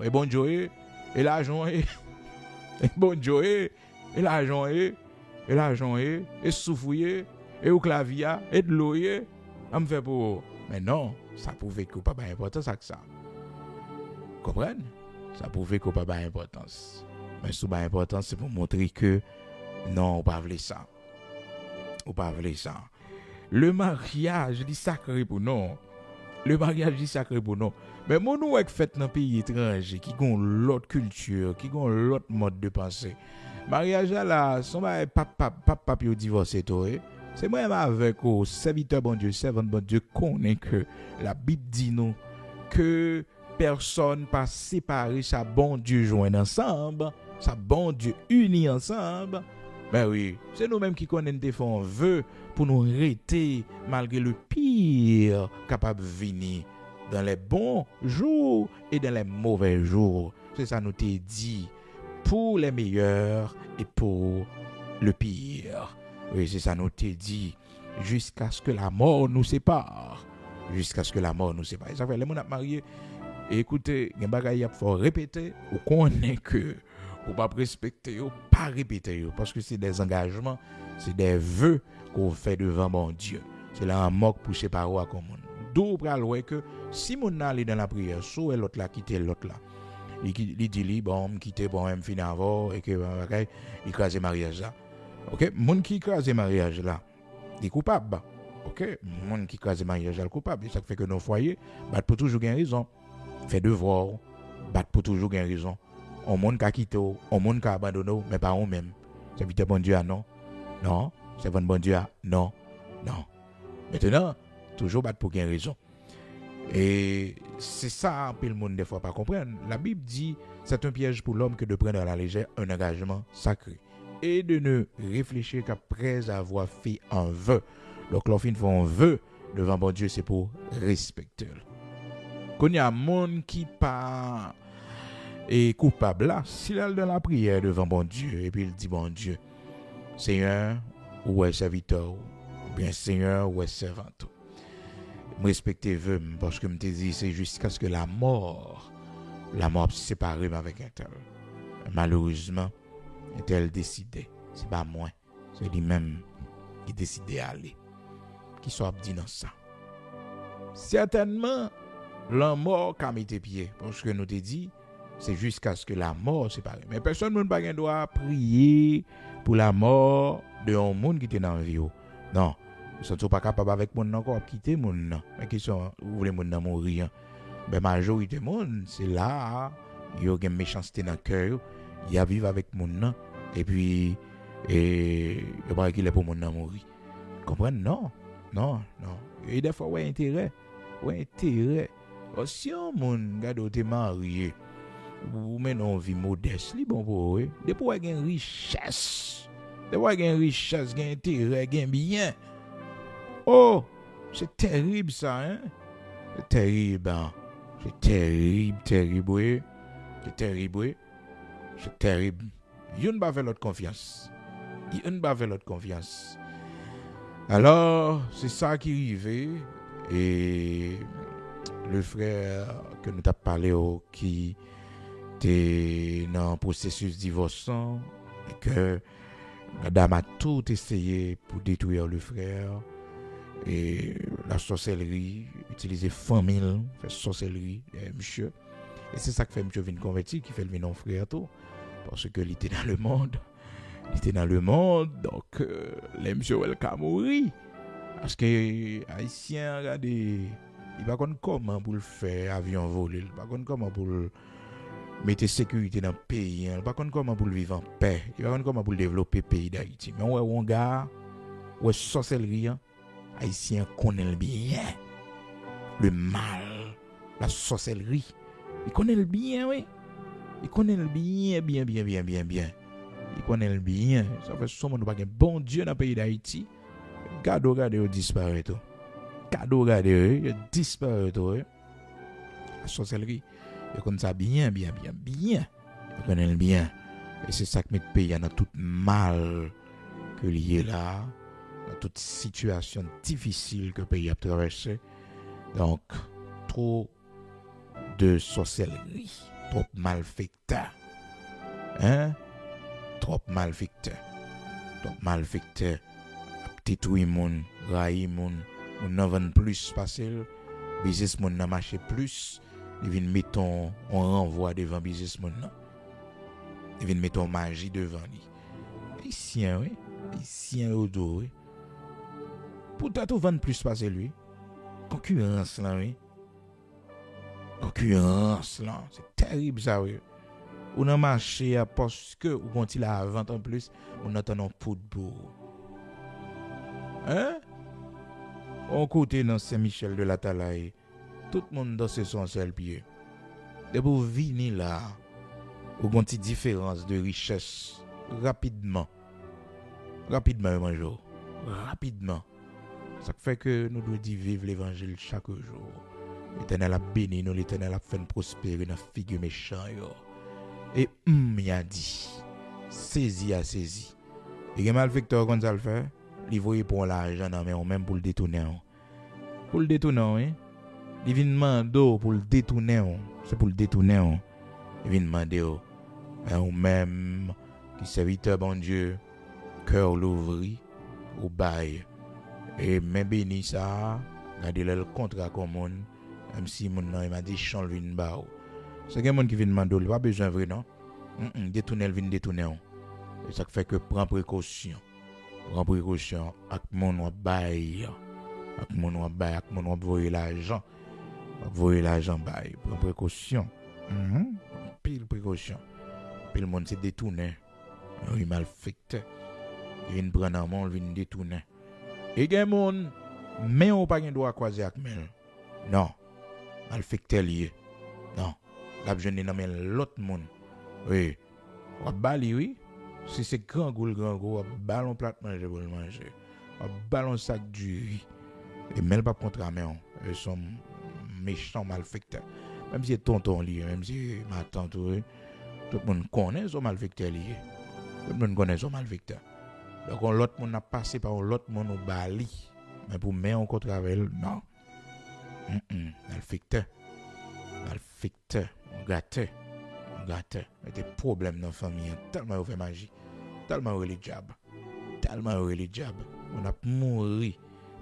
et bon Joe et l'argent et bon Joe et l'argent et souffouiller et au clavier et de l'eau on me fait pour mais non ça prouve que pas important ça que ça comprendre ça prouve que pas importance mais sous pas importance c'est pour montrer que non on pas veut ça le mariage dit sacré pour non mais mon nous est fait dans pays étranger qui ont l'autre culture qui ont l'autre mode de pensée mariage là son papa yo divorcé toi c'est moi avec au serviteur bon Dieu servant bon Dieu connaît que la Bible dit nous que personne pas séparé ça bon Dieu joindre ensemble ça bon Dieu uni ensemble. Ben oui, c'est nous-mêmes qui connaissons des fois un vœu pour nous arrêter malgré le pire capable de venir dans les bons jours et dans les mauvais jours. C'est ça nous t'ai dit pour les meilleurs et pour le pire. Oui, c'est ça nous t'ai dit jusqu'à ce que la mort nous sépare. Et ça fait les gens mariés. Écoutez, il y a des bagages qu'il faut répéter ou connaît que ou pas respecter ou pas répéter parce que c'est des engagements, c'est des vœux qu'on fait devant mon Dieu. C'est là un moque pour séparer à commune. D'où pral ouais que si mon aller dans la prière, soit l'autre là quitter l'autre là. Il dit bon, quitter bon même fin avant et que il crase mariage là. OK, mon qui crase mariage là, il coupable. OK, mon qui crase mariage là coupable, ça fait que nos foyers battent pour toujours gain raison. Fait devoir, battent pour toujours gain raison. On monde qui quitté, on monde qui abandonné, mais pas on même. C'est vite bon Dieu non. Non, c'est bon Dieu non. Maintenant, toujours battre pour gain raison. Et c'est ça que le monde des fois pas comprendre. La Bible dit c'est un piège pour l'homme que de prendre à la légère un engagement sacré et de ne réfléchir qu'après avoir fait un vœu. Donc lorsqu'on fait un vœu devant bon Dieu, c'est pour respecter. Quand il y a un monde qui pas et coupable là, s'il est dans la prière devant bon Dieu et puis il dit bon Dieu, Seigneur, ou est serviteur, Bien Seigneur, ouais servant. Me respecter veut parce que me te dit c'est jusqu'à ce que la mort sépare avec un tel. Malheureusement, un tel décidé, c'est pas moi, c'est lui-même qui décide d'aller. Qui soit dit dans ça. Certainement, la mort qu'a mis tes pieds parce que nous te dit c'est jusqu'à ce que la mort sépare. Mais personne ne pas doit prier pour la mort de un monde qui était dans la vie. Non. Ils sont pas capables avec mon encore quitter mon non. Mais qui sont vous voulez mon mourir. Ben majorité monde c'est là il y a une méchanceté dans le cœur, il y a vivre avec mon non et puis il pas qu'il est pour mon mourir. Comprenez non. Et des fois ouais intérêt. Si un monde regarde t'es marié ou men une vie modeste, li bon pour eux. Des fois il y a une richesse. Des fois il y a une richesse, il y a intérêt, il y a bien. Oh, c'est terrible ça, hein? C'est terrible, hein? C'est terrible, oui. C'est terrible. Il ne va pas faire l'autre confiance. Alors, c'est ça qui arrive. Et le frère que nous t'avons parlé, qui était dans un processus divorçant, et que madame a tout essayé pour détruire le frère. Et la sorcellerie, utiliser famille, faire sorcellerie, monsieur. Et c'est ça que fait monsieur vient convertir, qui fait le non frère tout. Parce que il était dans le monde. Donc, les monsieur welcome mourir. Parce que haïtien, regardez, il va connaître comment pour le faire avion volé, il va connaître comment pour mettre sécurité dans le pays, il va connaître comment pour vivre en paix, il va connaître comment pour développer le pays d'Haïti. Mais ouais, on gars, ouais sorcellerie, haïtien connaît bien le mal, la sorcellerie. Il connaît le bien, oui. Il connaît le bien. Il connaît le bien. Ça fait souvent nous pas un bon Dieu dans le pays d'Haïti. Regardez, il disparaît tout. Il disparaît tout. La sorcellerie, il connaît ça bien. Il connaît le bien. Et c'est ça que met le pays dans tout mal que lié là, dans toute situation difficile que le pays a traversé. Donc, trop de sorcellerie, trop malfaiteurs. Trop malfaiteurs. Détruire moun, railler moun n'en vend plus passer, business moun n'a marché plus, ils viennent mettre on renvoie devant business moun nan. Ils viennent mettre magie devant lui. Haïtien au dos, oui. Pourtant tout vend plus passer lui. Concurrence là, oui. C'est terrible ça, oui. On a marché parce que ou quand il a vente en plus, on attend un football. On côté dans Saint-Michel de la Talaye, tout le monde dans son seul pied. De pour venir là, ou une petite différence de richesse rapidement un jour. Rapidement. Ça fait que nous devons vivre l'évangile chaque jour. L'Éternel a béni nous, l'Éternel a fait prospérer dans figure méchant yo. Et il a dit, saisi. Et les malfaiteurs quand ça le fait, ils voient pour l'argent dans mais même pour le détourner. Pour le détourner, oui. Ils viennent demander pour le détourner, c'est pour le détourner. Ils viennent demander ou même qui serviteur bon Dieu, cœur l'ouvri ou bail. Et même béni ça, regardez le contrat commun, même si mon nom il m'a dit change une ba. C'est quelqu'un qui vient demander, il pas besoin vrai non. Détourner vient détourner. Et ça fait que prends précaution avec mon bail. Avec mon voyer l'argent. Voyer l'argent bail, prends précaution. Pile précaution. Puis le monde s'est détourné. Il malfecté. Il vient prendre un monde, il vient détourner. Et il y a un monde, mais on n'a pas le droit à croiser avec mel. Non. Malfecté lié. Non. La jeune n'a pas l'autre monde. Oui. On va bali, oui. Si c'est grand goût, on va ballon plat manger pour le manger. On va ballon sac du riz. Et mel pas contre la main. Ils sont méchants malfectés. Même si c'est tonton lié, même si ma tante, oui. Tout le monde connaît son malfecté lié. Tout le monde connaît son malfecté. Donc l'autre monde a passé par l'autre monde au Bali. Mais pour mettre en contre avec elle, non. Elle ficteur. Elle ficteur. On gâte. Mais des problèmes dans la famille. Tellement fait magie. Tellement religiable. On a mouru.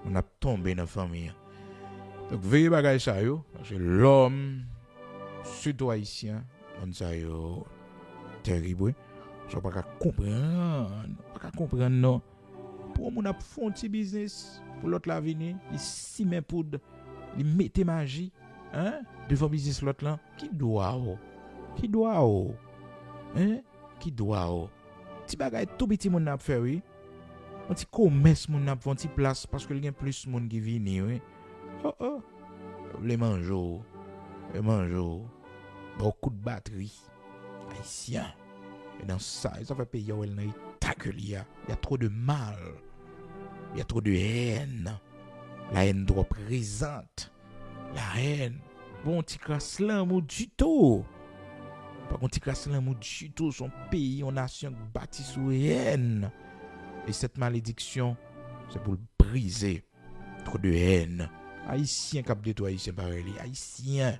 On a tombé dans la famille. Donc veillez bagay ça yo. Parce que l'homme, surtout haïtien, on ça yo terrible. Je ne peux pas comprendre. Non. Pour mon ap font petit business pour l'autre la venir, il si men poudre, il mette magie, hein, devant business l'autre là, qui doit Ti bagay tout petit moun ap faire oui. On ti commerce moun ap font ti place parce que il y a plus moun qui vini oui. Les manjo. Beaucoup de batterie. Haïtien. Et dans ça fait payer elle nan il y a trop de mal. Il y a trop de haine. La haine trop présente. La haine. Bon, ti crasse l'amour du tout. Par contre, ti crasse l'amour du tout. Son pays, son nation bâti sous haine. Et cette malédiction, c'est pour le briser. Trop de haine. Haïtien cap de toi, haïtien pareil. Haïtien.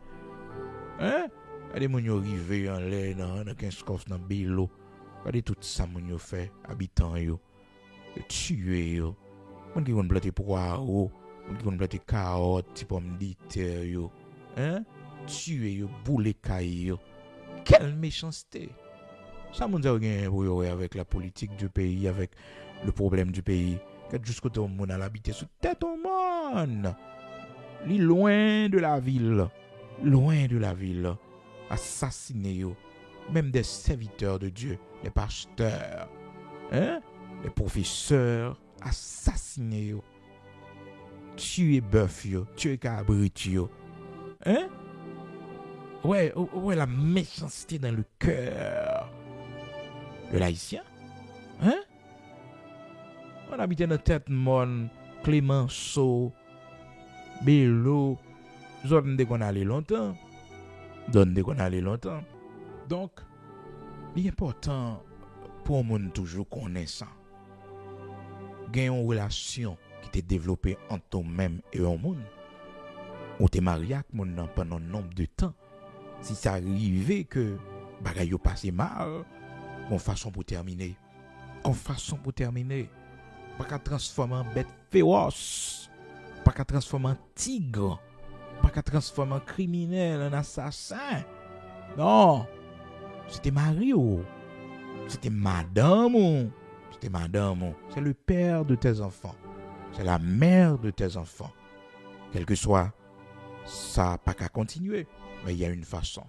Hein? Regardez mon yo rive en l'air dans 15 coffres dans Bilo. Regardez tout ça mon yo fait habitants yo. Tuer yo. Mon qui vont planter poireau, mon qui vont planter carottes, type pomme de terre yo. Hein? Tuer yo, bouler caille yo. Quelle méchanceté. Ça mon a rien pour yo avec la politique du pays, avec le problème du pays. Quand jusqu'au temps mon a l'habiter sous tête au monde. Li loin de la ville. Assassiner yo, même des serviteurs de Dieu, les pasteurs, hein, les professeurs, assassiner yo, tuer bœuf yo, tuer cabrit yo, hein, ouais, la méchanceté dans le cœur de l'haïtien, hein, on habitait dans tête mon Clémenceau, Bello, zone de qu'on allait longtemps. Donc, l'important pour moun toujours connaissant. Gagne une relation qui t'est développée entre toi-même et un monde. Ou t'es marié avec moun pendant un nombre de temps. Si ça arrive que bagay yo passe mal, on façon pour terminer. Pas qu'à transformer en bête féroce. Pas qu'à transformer en tigre. Pas qu'à transformer en criminel, en assassin. Non. C'était Mario. C'était madame. C'est le père de tes enfants. C'est la mère de tes enfants. Quel que soit, ça pas qu'à continuer. Mais il y a une façon.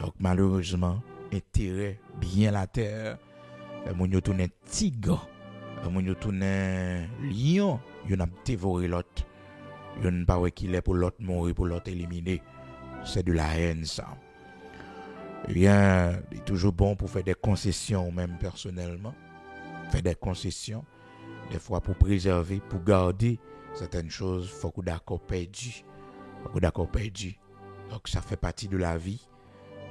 Donc malheureusement, intérêt bien la terre. Mon yo tourne tigre. Mon yo tourne lion. Yo n'a dévoré l'autre. Je ne sais pas qu'il est pour l'autre mourir, pour l'autre éliminer. C'est de la haine, ça. Eh bien, il est toujours bon pour faire des concessions, même personnellement. Faire des concessions. Des fois, pour préserver, pour garder certaines choses, il faut qu'on d'accord perdu. Donc, ça fait partie de la vie.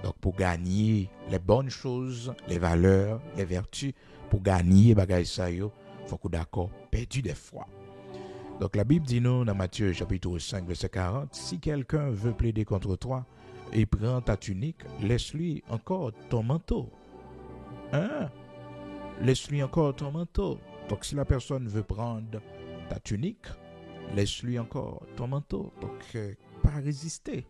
Donc, pour gagner les bonnes choses, les valeurs, les vertus, pour gagner, bagay ça yo, il faut qu'on d'accord perdu des fois. Donc la Bible dit nous dans Matthieu chapitre 5 verset 40, si quelqu'un veut plaider contre toi et prend ta tunique, laisse-lui encore ton manteau. Hein? Laisse-lui encore ton manteau. Donc si la personne veut prendre ta tunique, laisse-lui encore ton manteau. Donc pas résister.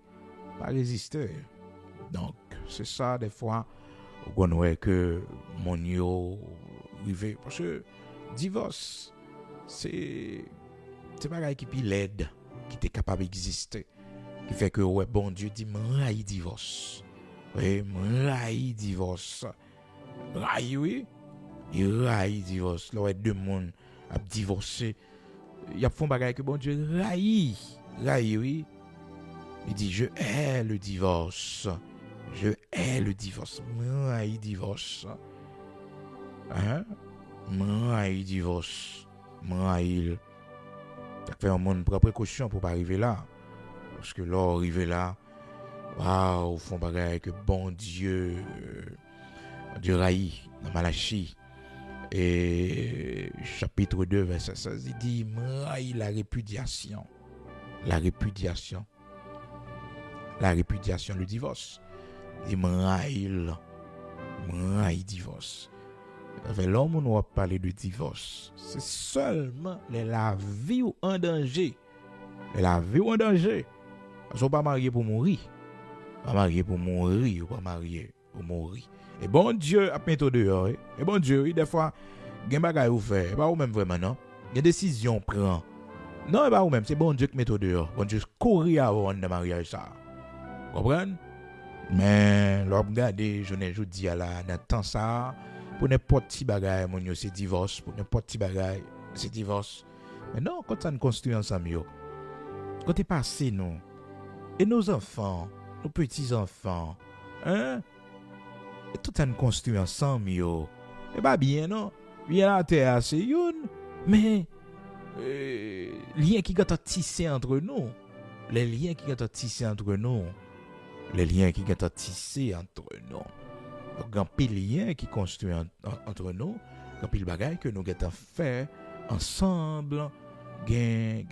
Donc c'est ça des fois on voit que mon yo arrivé parce que divorce c'est pas qui l'aide qui est capable d'exister qui fait que ouais bon Dieu dit m'raille divorce. Oui, m'raille divorce. Raille divorce. Là deux monde a divorcé. Il a font bagaille que bon Dieu raille oui. Il dit je hais le divorce. M'raille divorce. Hein? M'raille divorce. M'raille. Ça fait un monde prend précaution pour pas arriver là. Parce que là, arriver là, waouh, font bagaille que bon Dieu raï dans Malachie. Et chapitre 2, verset 16, il dit, m'raille la répudiation. La répudiation. La répudiation, le divorce. Il m'raille divorce. Avec l'homme, on va parler de divorce. C'est seulement la vie ou en danger. La vie ou en danger. Parce qu'on n'est pas marié pour mourir. Pas marié pour mourir, ou pas marié pour mourir. Et bon Dieu a mis tout dehors. Et bon Dieu, des fois, il y a des choses ou fait. Pas ou même vraiment, non? Il y a des décisions prend. Non, pas ou même, c'est bon Dieu qui met tout dehors. Bon Dieu courir avant de mariage ça. Vous comprenez? Mais, l'homme regardez, je dis à la, dans temps ça, pour n'importe qui bagaille, mon c'est divorce. Pour n'importe qui bagaille, c'est divorce. Mais non, quand ça nous construit ensemble, quand t'es passé, nous, et nos enfants, nos petits-enfants, hein? Et tout ça nous construit ensemble, et pas bien, non? Bien la terre, c'est une, mais, lien qui ont tissé entre nous, les liens qui ont tissé entre nous, les liens qui ont tissé entre nous. Donc, il y a un pile lien qui construit entre nous, il y a un pile bagaille que nous avons fait ensemble, il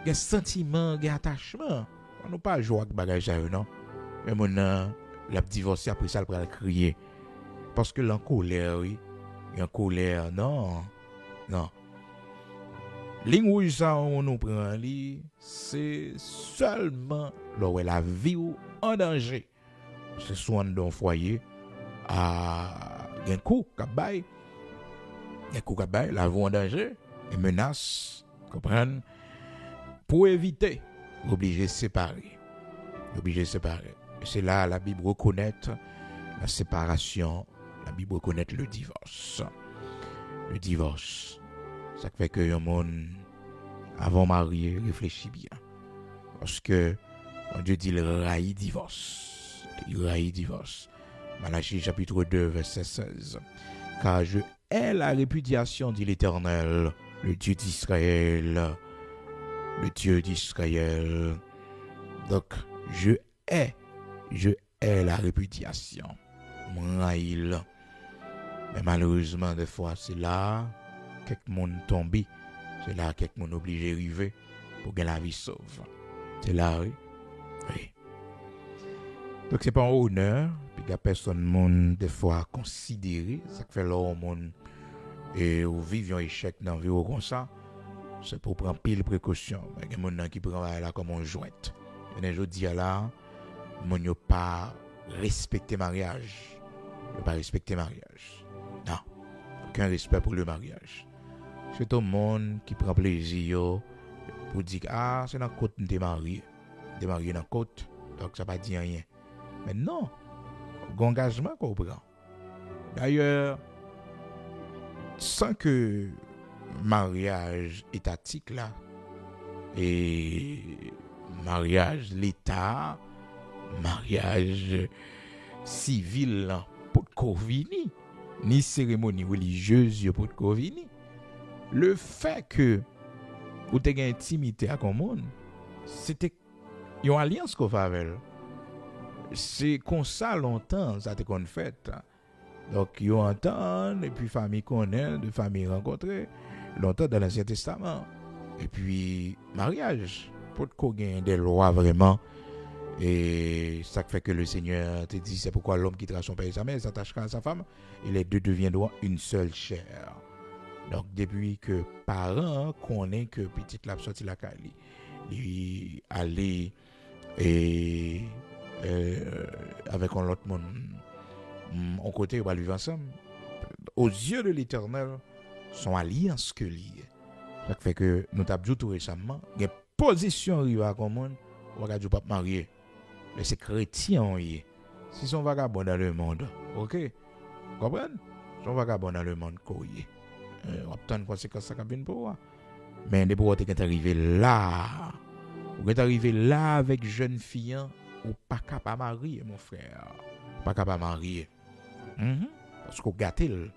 y a sentiment, il y a attachement. On n'a pas joué avec bagaille ça, non? Mais maintenant, la divorcée après ça, elle va crier. Parce que l'encolère, oui. Il y a colère, non. Ligne rouge ça, on nous prend, c'est seulement là où la vie en danger. C'est soit dans le foyer, à un coup, la vie en danger, et menace, comprendre, pour éviter, obligé de séparer. Et c'est là la Bible reconnaît la séparation, la Bible reconnaît le divorce. Le divorce. Ça fait que le monde, avant marié, réfléchit bien. Parce que Dieu dit il raille divorce. Malachie chapitre 2, verset 16. Car je hais la répudiation, dit l'Éternel, le Dieu d'Israël. Donc, je hais la répudiation. Mais malheureusement, des fois, c'est là quelqu'un monde tombé. C'est là quelqu'un monde obligé d'arriver pour que la vie sauve. C'est là, oui. Donc, c'est pas un honneur. Puis, il y a personne monde, des fois, considéré. Ça fait là, au monde, et au vivre un échec dans la vie comme ça. C'est pour prendre pile précaution. Il y a des gens qui prennent là comme un jouet. Et je dis là, ils n'ont pas respecté le mariage. Non. Aucun respect pour le mariage. C'est tout le monde qui prend plaisir pour dire ah, c'est dans la côte de marié. De marié dans la côte. Donc ça ne va pas dire rien. Mais non. Engagement qu'on prend. D'ailleurs, sans que mariage étatique là, et mariage l'État, mariage civil là, pour Corvini, ni cérémonie religieuse pour Corvini. Le fait que vous avez une intimité avec un monde, c'était une alliance qu'on fait avec. C'est comme ça longtemps, ça a été fait. Donc, ils entendent, et puis famille connaît, de famille rencontrée, longtemps dans l'Ancien Testament. Et puis, mariage, pour qu'on gagne des lois vraiment. Et ça fait que le Seigneur te dit, c'est pourquoi l'homme quittera son père et sa mère, s'attachera à sa femme, et les deux deviendront une seule chair. Donc, depuis que parents connaissent que petite l'a sorti la Cali, il allait et avec un autre monde, on côté, on va vivre ensemble. Aux yeux de l'Éternel, son alliance que lié. Ça fait que nous avons dit tout récemment, il y a une position arrivée à monde, on va pas marier. Mais c'est chrétien, si son vagabond dans le monde, ok? Vous comprenez? Son vagabond dans le monde, quoi? On obtient une conséquence ça cabine pour moi. Mais depuis que tu es arrivé là, ou que tu es arrivé là avec jeune fille, ou pas capable de marier, mon frère. Pas capable de marier. Parce qu'on gâte lui.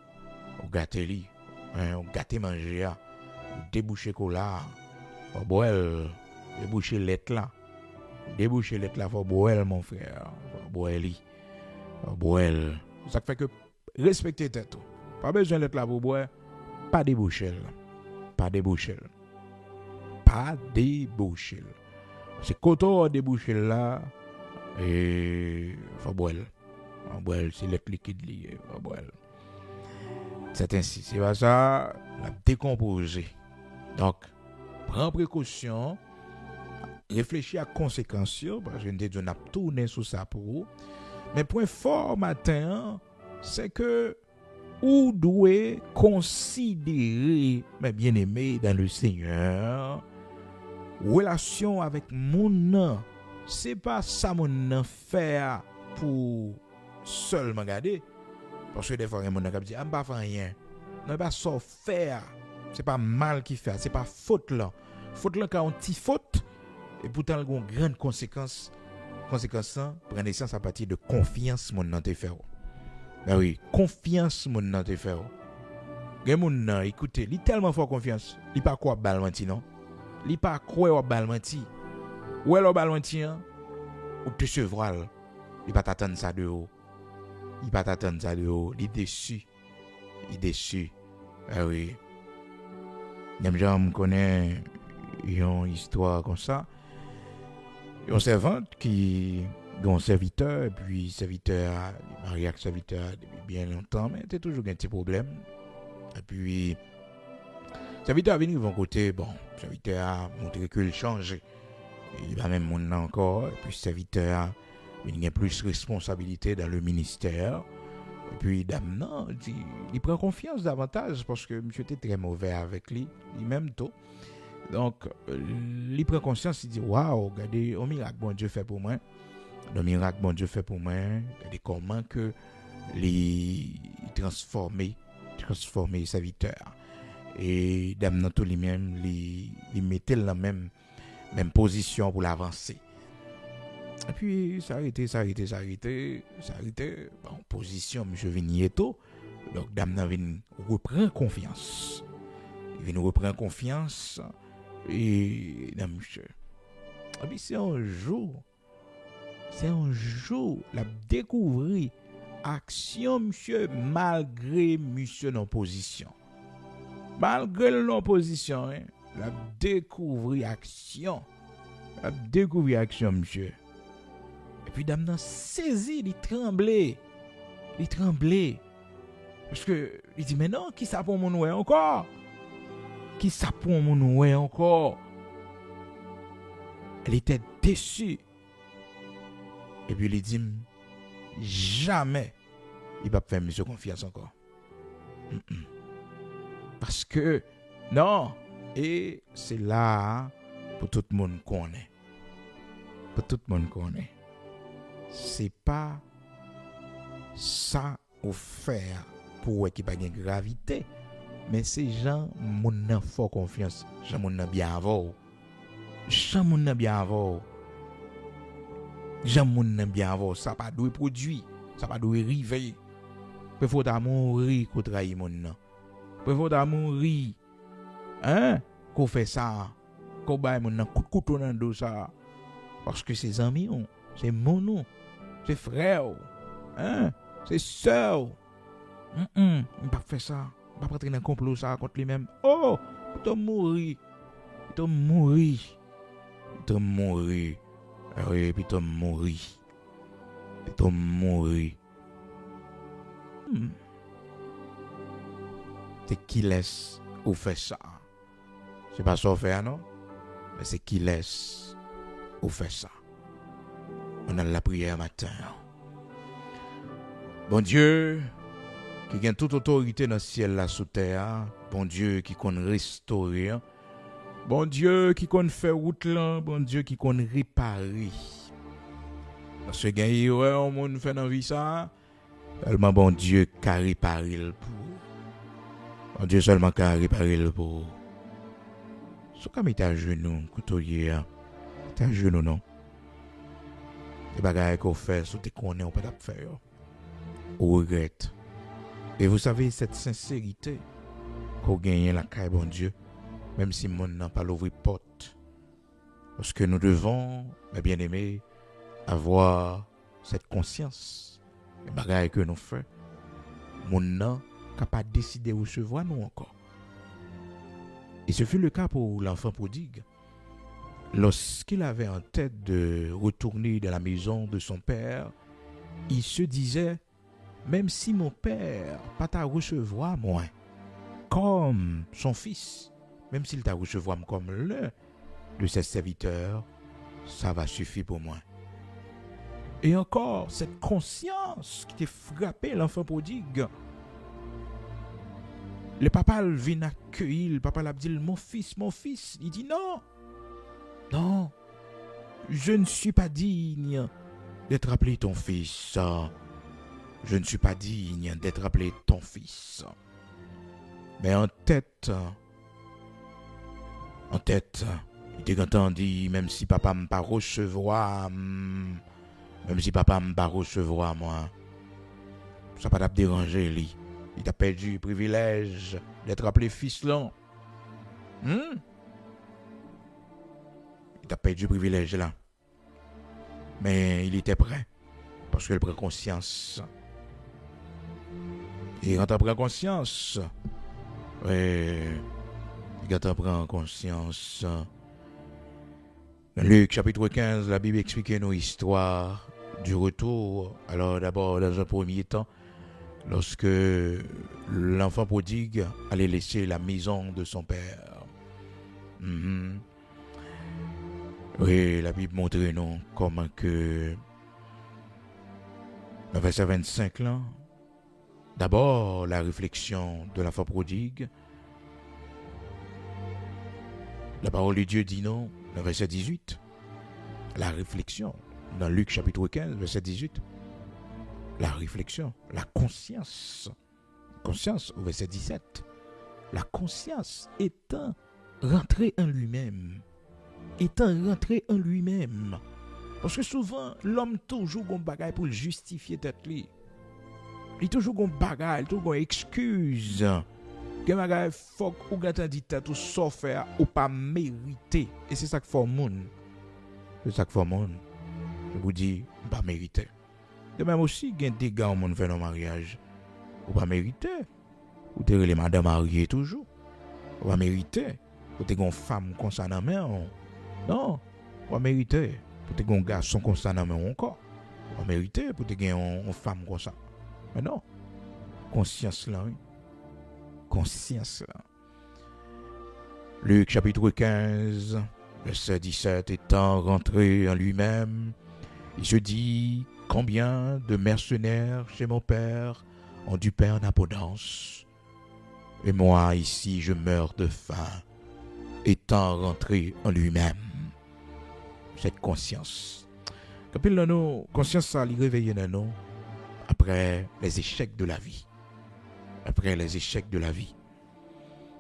On gâte manger, déboucher cola, faut boire, déboucher lettre là. Déboucher lettre là, faut boire, mon frère. Faut boire. Ça fait que respecter tête. Pas besoin d'être là pour boire. Pas déboucher. Pas déboucher. Pas déboucher. C'est quand on déboucher là, et faut boire. Faut boire, c'est le liquide lié. Faut boire. C'est ainsi. C'est pas ça, la décomposer. Donc, prends précaution. Réfléchis à conséquences, parce que nous avons tourné sur ça pour vous. Mais point fort matin, c'est que vous devez considérer, mes bien-aimés dans le Seigneur, relation avec mon c'est pas ça mon faire pour seulement regarder. Parce que des fois, mon qui dit, ah, pas faire rien. Non, pas ça faire. C'est pas mal qui fait, c'est pas faute là. Faute là, quand on t'y faute, et pourtant, il y a une grande conséquence. Conséquence, ça prend naissance à partir de confiance mon dans tes faire. Ben oui, confiance mon dans tes faire. Gen moun nan, écoutez, il tellement fort confiance. Il pas quoi bal menti non. Il pas quoi bal menti. Ou le bal menti ou te chevral. Il pas t'attendre ça de haut. Il pas t'attendre ça de haut, il déçu. Il déçu. Ah oui. Même gens me connaît une histoire comme ça. Un servante qui un serviteur, et puis serviteur marié avec serviteur depuis bien longtemps, mais c'était toujours un petit problème. Et puis serviteur a venu de mon côté, bon, serviteur a montré qu'il change. Il va même mon encore, et puis serviteur il a plus de responsabilité dans le ministère. Et puis dame non, il prend confiance davantage parce que monsieur était très mauvais avec lui, lui-même tôt. Donc, il prend conscience, il dit, waouh, regardez, un miracle bon Dieu fait pour moi. Le miracle bon Dieu fait pour moi. Regardez comment que les transformer serviteur. Et dame dans tout lui-même, il mettait la même position pour l'avancer. Et puis, ça a arrêté. Bon, position, monsieur Vigneto. Donc, dame nan vient reprendre confiance. Il vient reprendre confiance. Et non, monsieur. Et puis c'est un jour, la découvrir action, monsieur, malgré monsieur non position. Malgré l'opposition, la découvrir action. Monsieur. Et puis dame nan saisi, il tremblait. Parce que il dit mais non, qui ça pour mon ouais encore? Qui ça pour mon ouais encore? Elle était déçue. Et puis il dit jamais il va faire monsieur confiance encore. Parce que non, et c'est là pour tout le monde connaît. C'est pas ça au faire pour qu'il n'y ait pas de gravité. Mais c'est gens moun fort confiance, gens moun bien avant. Gens moun bien avant, ça pas doit produit, ça pas doit arriver. Peut faut mourir qu'on trahit moun. Peut faut mourir. Qu'on fait ça, qu'on baille moun coup de couteau dans dos ça. Parce que c'est amis, c'est mon c'est frère, c'est sœur. Il pas faire ça. Pas rentrer dans un complot ça contre lui-même. Oh, il t'a mourir. Ah oui, puis t'as mourir. C'est qui laisse ou fait ça. C'est pas ça faire non, mais c'est qui laisse ou fait ça. On a la prière matin. Bon Dieu, qui a toute autorité dans le ciel là sous terre, bon Dieu qui connaît restaurer, bon Dieu qui connaît faire route là, bon Dieu qui connaît réparer. Parce que gagner on monde fait dans vie ça, seulement bon Dieu qui a réparé le pour. Bon Dieu seulement qui a réparé le pour. Ce comme il à genoux, couturier, t'es à genoux non. Les bagages qu'on fait, ce que tu connais on peut pas faire. On regrette. Et vous savez, cette sincérité qu'on gagne la caille, bon Dieu, même si mon n'a pas l'ouvrir porte. Parce que nous devons, mes bien-aimés, avoir cette conscience. Les bagages que nous faisons, mon n'a capable de décider de recevoir nous encore. Et ce fut le cas pour l'enfant prodigue. Lorsqu'il avait en tête de retourner dans la maison de son père, il se disait, même si mon père pas t'a recevoir moi, comme son fils, même s'il t'a recevoir comme l'un de ses serviteurs, ça va suffire pour moi. Et encore, cette conscience qui t'a frappé l'enfant prodigue, le papa vient accueillir, le papa l'a dit, mon fils. Il dit non, je ne suis pas digne d'être appelé ton fils. Je ne suis pas digne d'être appelé ton fils. Mais en tête, il était content de dire, même si papa me pas recevoir, moi, ça pas t'a déranger lui. Il t'a perdu le privilège d'être appelé fils là. Il t'a perdu le privilège là. Mais il était prêt. Parce qu'il prend conscience. Et quand on prend conscience, dans Luc chapitre 15, la Bible explique nos histoires du retour. Alors d'abord, dans un premier temps, lorsque l'enfant prodigue allait laisser la maison de son père. Oui, la Bible montre nous comment que, dans verset 25 là, d'abord la réflexion de l'enfant prodigue. La parole de Dieu dit non, dans verset 18, la réflexion, dans Luc chapitre 15, verset 18, la réflexion, la conscience au verset 17, la conscience étant rentrée en lui-même. Parce que souvent, l'homme toujours un bagaille pour justifier tête lui. Il toujours un bagaille, toujours une excuse. Que bagaille faut ou gâte dit tête ou sauf faire ou pas mériter. Et c'est ça que fait monde. Je vous dis pas mériter. De même aussi, il y a des gars qui fait un mariage. Ou pas mériter. Ou t'es les madame mariées toujours. Ou pas mériter. Ou t'es une femme comme ça dans la main. Non. Ou pas mériter. Ou t'es un garçon comme ça dans la main encore. Ou pas mériter. Ou t'es une femme comme ça. Mais non. Conscience là, oui. Conscience là. Luc chapitre 15, verset 17, étant rentré en lui-même, il se dit, combien de mercenaires chez mon père ont du pain en abondance, et moi ici je meurs de faim, étant rentré en lui-même. Cette conscience. Quand nous, conscience ça lui réveille nous après les échecs de la vie. Après les échecs de la vie.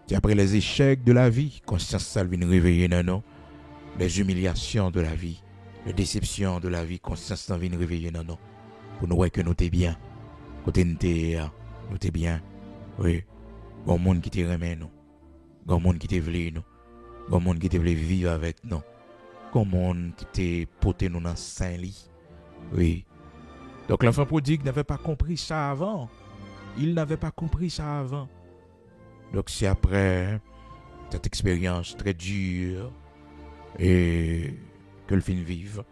C'est après les échecs de la vie, conscience ça lui réveille nous les humiliations de la vie, les déceptions de la vie, conscience ça vient réveiller nous pour nous voir que nous t'es bien. Côté nous t'es bien. Oui. Bon monde qui te remet nous. Bon monde qui te veut nous. Bon monde qui te veut vivre avec nous. Bon monde qui te porté nous dans saint lit. Oui. Donc l'enfant prodigue n'avait pas compris ça avant. Il n'avait pas compris ça avant. Donc c'est après cette expérience très dure et que le fin vive.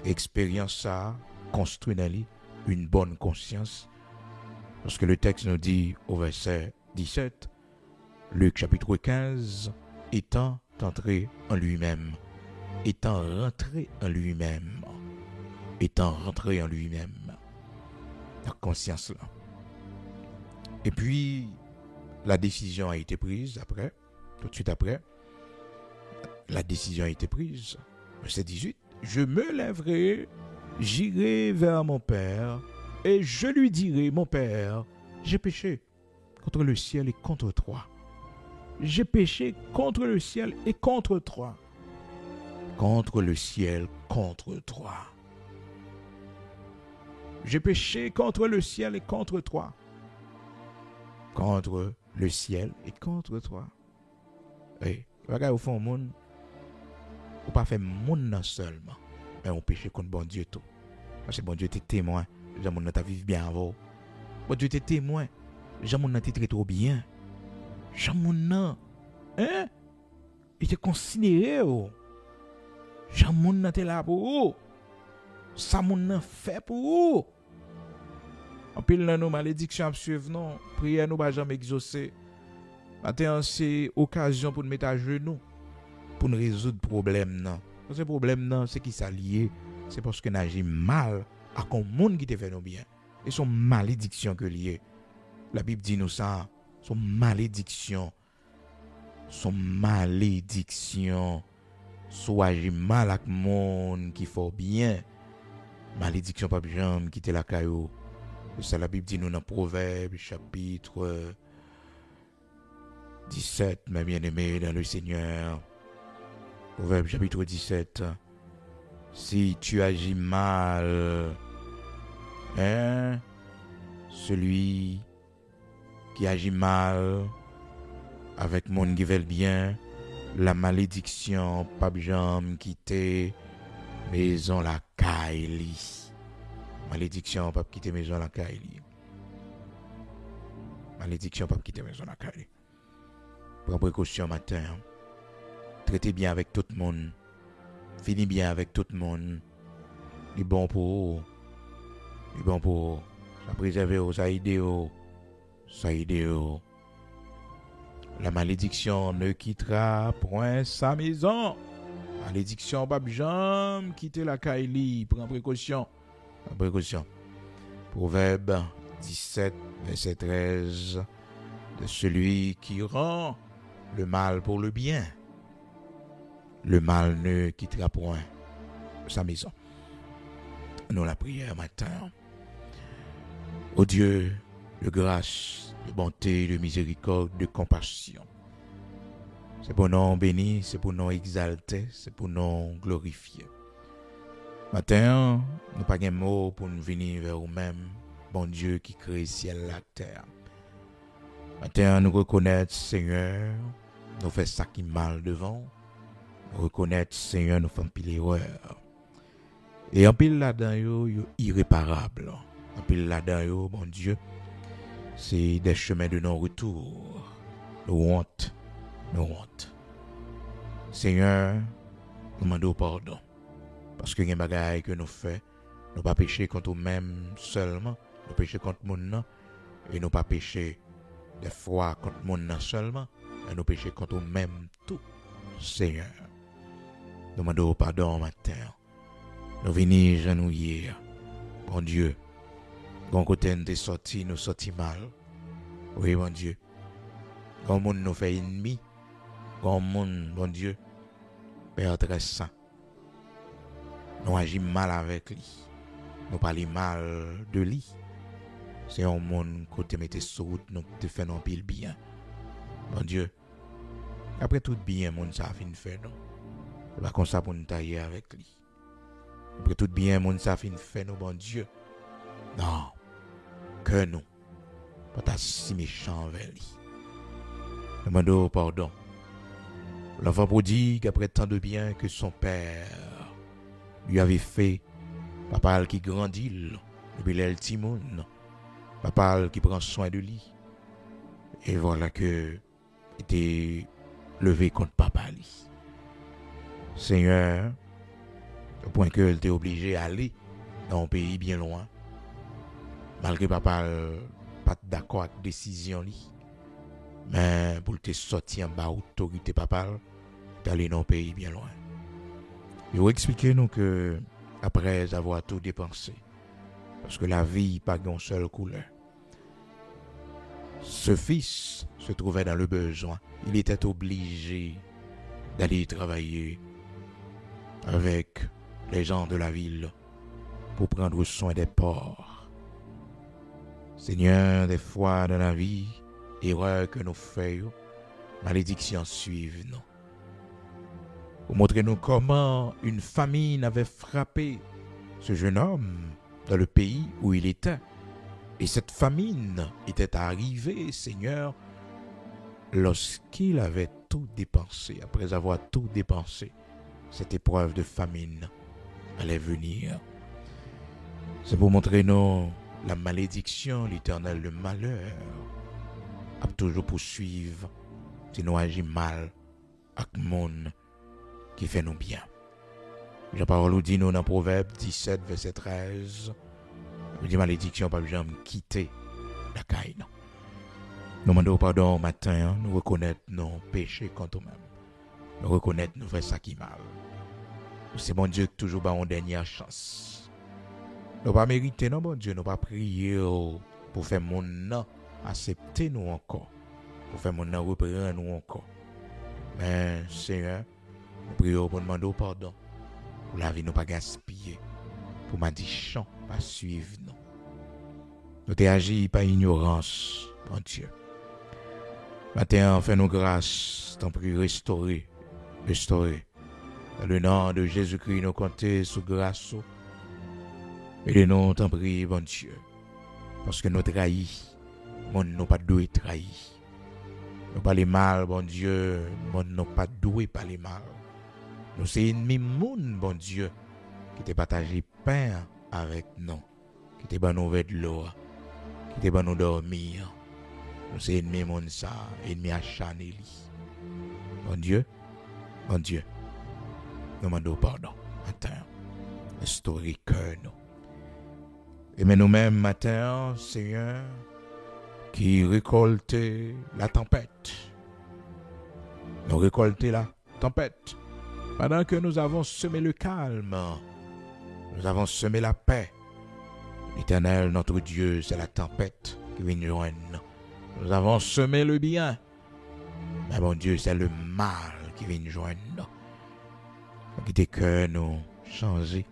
Expérience ça construit dans lui une bonne conscience. Parce que le texte nous dit au verset 17, Luc chapitre 15, étant entré en lui-même. Étant rentré en lui-même. Étant rentré en lui-même. La conscience là. Et puis, la décision a été prise après, tout de suite après. La décision a été prise. Verset 18. Je me lèverai, j'irai vers mon père, et je lui dirai, mon père, j'ai péché contre le ciel et contre toi. J'ai péché contre le ciel et contre toi. Contre le ciel, contre toi. J'ai péché contre le ciel et contre toi. Contre le ciel et contre toi. Oui, regarde au fond, monde, on pas faire monde seulement, mais on péché contre bon Dieu tout. Parce que bon Dieu était témoin, le monde t'a vivre bien avant. Bon Dieu était témoin, Jean moun nan te très trop bien. Jean moun nan, hein? Il te considéré oh. Jean moun nan te là pour ou. Ça moun nan fait pour ou. En pile nan nos malédictions suivent non, prière nous pas jamais exaucer. Matin c'est occasion pour nous mettre à genoux pour nous résoudre problème non. Parce que problème non, c'est qui ça lié, c'est parce que n'agit mal à un monde qui te fait nous bien. Et son malédiction que lié. La Bible dit nous ça, son malédiction. Son malédiction. Soit agit mal à un monde qui fait bien. Malédiction pas jamais quitter la caillou. Ça la Bible dit nous dans Proverbes chapitre 17, mes bien-aimés dans le Seigneur. Proverbes chapitre 17. Si tu agis mal, hein, celui qui agit mal avec mon qui veut bien, la malédiction pas jamais quitter maison la caille. Malédiction pas quitter maison la caille. Malédiction pas quitter maison la caille. Prends précaution matin. Traitez bien avec tout le monde. Finis bien avec tout le monde. Il est bon pour vous. Il est bon pour vous. Ça préserve vous, ça aide vous. Ça aide vous. La malédiction ne quittera point sa maison. Malédiction pas jamais quitter la caille. Prends précaution. Prends précaution. Proverbe 17, verset 13. De celui qui rend le mal pour le bien. Le mal ne quittera point sa maison. Nous la prière matin. Ô Dieu de grâce, de bonté, de miséricorde, de compassion. C'est pour nous bénir, c'est pour nous exalter, c'est pour nous glorifier. Matin, nous pas de mots pour nous venir vers nous-mêmes, bon Dieu qui crée le ciel et la terre. Matin, nous reconnaître, Seigneur, nous fait ça qui mal devant. Nous reconnaître, Seigneur, nous faisons pile erreur. Et en pile là-dedans, yo irréparable. En pile là-dedans, yo, bon Dieu, c'est des chemins de non-retour. Nous honte. Seigneur, nous demandons pardon. Parce que les bagailles que nous faisons, nous pas pécher contre nous-mêmes seulement, nous pécher contre le monde, et nous pas pécher des fois contre le monde seulement, et nous pécher contre nous-mêmes tout. Seigneur, nous demandons pardon matin. Nous venons genouiller. Bon Dieu, quand côté nous sorti, nous sorti mal. Oui, bon Dieu. Quand monde nous fait ennemi, quand monde, bon Dieu, Père très saint. Nous agissons mal avec lui. Nous parlons mal de lui. C'est un monde qui te mette sur route, nous te fait non pile bien. Bon Dieu, après tout bien, monde ça fin fait non. C'est pas comme ça pour nous tailler avec lui. Après tout bien, monde ça fin fait non, bon Dieu. Non, que nous, pas si méchant envers lui. Demandons pardon. L'enfant prodigue, après tant de bien que son père lui avait fait, papa qui grandit, depuis l'el Timon, papa qui prend soin de lui. Et voilà que était levé contre papa lui. Seigneur, au point que il était obligé d'aller dans un pays bien loin, malgré papa pas d'accord avec la décision lui. Mais pour te sortir en bas autorité papa, d'aller dans un pays bien loin. Il faut expliquer nous que après avoir tout dépensé, parce que la vie n'a pas une seule couleur, ce fils se trouvait dans le besoin. Il était obligé d'aller travailler avec les gens de la ville pour prendre soin des pauvres. Seigneur, des fois dans la vie, erreur que nous faisons, malédiction suivent nous. Pour montrer nous comment une famine avait frappé ce jeune homme dans le pays où il était. Et cette famine était arrivée, Seigneur, lorsqu'il avait tout dépensé. Après avoir tout dépensé, cette épreuve de famine allait venir. C'est pour montrer nous la malédiction, l'éternel, le malheur a toujours poursuivre si nous agissons mal avec le monde qui fait nous bien. La parole dit nous dans Proverbe 17, verset 13, nous dit malédiction pas jamais quitter la caille. Nous demandons pardon au matin, nous reconnaître nos péchés contre nous-mêmes. Nous reconnaître nous faire ça qui mal. C'est bon Dieu qui toujours une dernière chance. Nous pas mériter non bon Dieu, nous pas prier pour faire mon nom accepter nous encore, pour faire mon nom reprendre nous encore. Mais Seigneur, nous prions pour demander pardon, pour la vie nous pas gaspiller, pour malédiction pas suivre nous. Nous t'ai agi par ignorance, bon Dieu. Matin, fais-nous grâce, t'en prie, restaurer. Dans le nom de Jésus-Christ, nous comptons sous grâce. Et nous t'en prie, bon Dieu. Parce que nous trahis, nous pas doué trahi. Nous pas les mal, bon Dieu, nous pas doué pas les mal. Nous c'est ennemi moun, bon Dieu, qui t'a partagé pain avec nous, qui t'a ban nous de l'eau, qui t'a ban nous dormir. Nous c'est ennemi moun ça, ennemi achaneli. Bon Dieu, nous demandons pardon. Matin, restaurer cœur nous. Et mais nous-mêmes, matin, Seigneur, qui récolte la tempête. Nous récoltons la tempête. Pendant que nous avons semé le calme, nous avons semé la paix. L'Éternel, notre Dieu, c'est la tempête qui vient nous joindre. Nous avons semé le bien. Mais mon Dieu, c'est le mal qui vient nous joindre. Pas quitter cœur nous changer.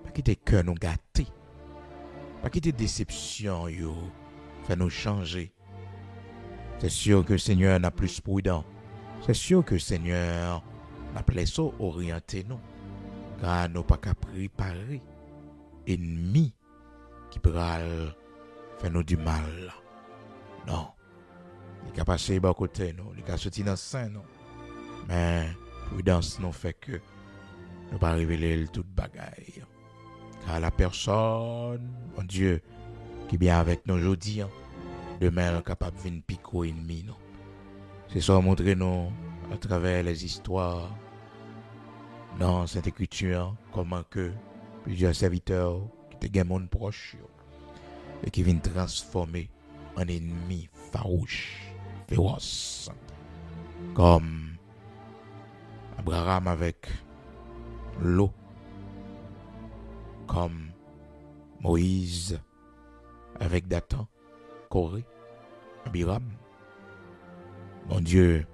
Pas quitter cœur nous gâter. Pas quitter déception, yo. Fait nous changer. C'est sûr que le Seigneur n'a plus prudent. C'est sûr que le Seigneur n'a plus ça orienté nous. Car nous pas qu'à préparer ennemi qui pral faire nous du mal. Non. Il a passé à côté nous, il a sorti dans le sein nous. Mais prudence nous fait que nous pas révéler toute bagaille. Car la personne, mon Dieu, qui est bien avec nous aujourd'hui, demain est capable de venir piquer ennemi nous. C'est ça montrer nous à travers les histoires dans cette écriture comment que plusieurs serviteurs qui étaient monde proche et qui viennent transformer en ennemi farouche, féroce, comme Abraham avec l'eau, comme Moïse avec Dathan, Corée, Abiram. Mon Dieu,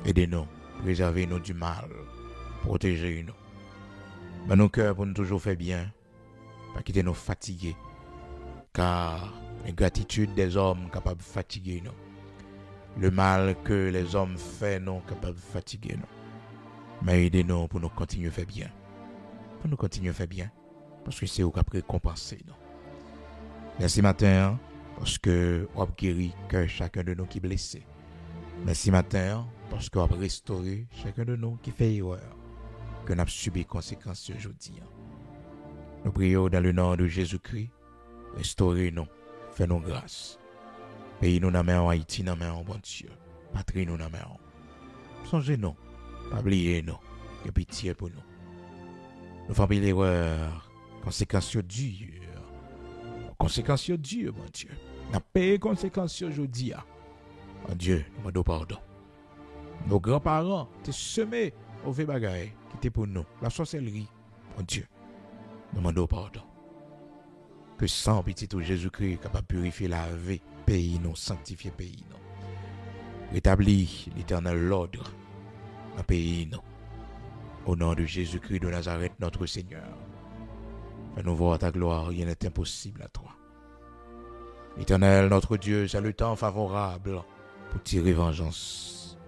aidez-nous, préservez-nous du mal, protégez-nous. Mais nos cœurs pour nous toujours faire bien, pas quitter nous fatiguer, car l'ingratitude des hommes capable de fatiguer nous. Le mal que les hommes font nous capable de fatiguer nous. Mais aidez-nous pour nous continuer à faire bien. Pour nous continuer à faire bien. Parce que c'est vous qui avez récompensé nous. Merci matin, parce que vous avez guéri chacun de nous qui est blessé. Merci matin, parce que vous avez restauré chacun de nous qui fait erreur. Que nous avons subi les conséquences aujourd'hui. Nous prions dans le nom de Jésus-Christ. Restaurez-nous. Fais-nous grâce. Pays nous dans en Haïti, dans en bon Dieu. Patrie nous dans en. Songez-nous. Pas oubliez-nous. Que pitié pour nous. Nous faisons l'erreur. Conséquences dures. Conséquences dures, mon Dieu. Nous payons les conséquences aujourd'hui. Mon Dieu, nous demandons pardon. Nos grands-parents étaient semés au fait bagaille qui était pour nous. La sorcellerie, mon Dieu. Nous demandons pardon. Que sang petit tout Jésus-Christ capable de purifier la vie, pays nous, sanctifier pays nous. Rétablir l'éternel l'ordre dans le pays nous. Au nom de Jésus-Christ de Nazareth, notre Seigneur. Fais-nous voir ta gloire, rien n'est impossible à toi. Éternel, notre Dieu, c'est le temps favorable pour tirer vengeance.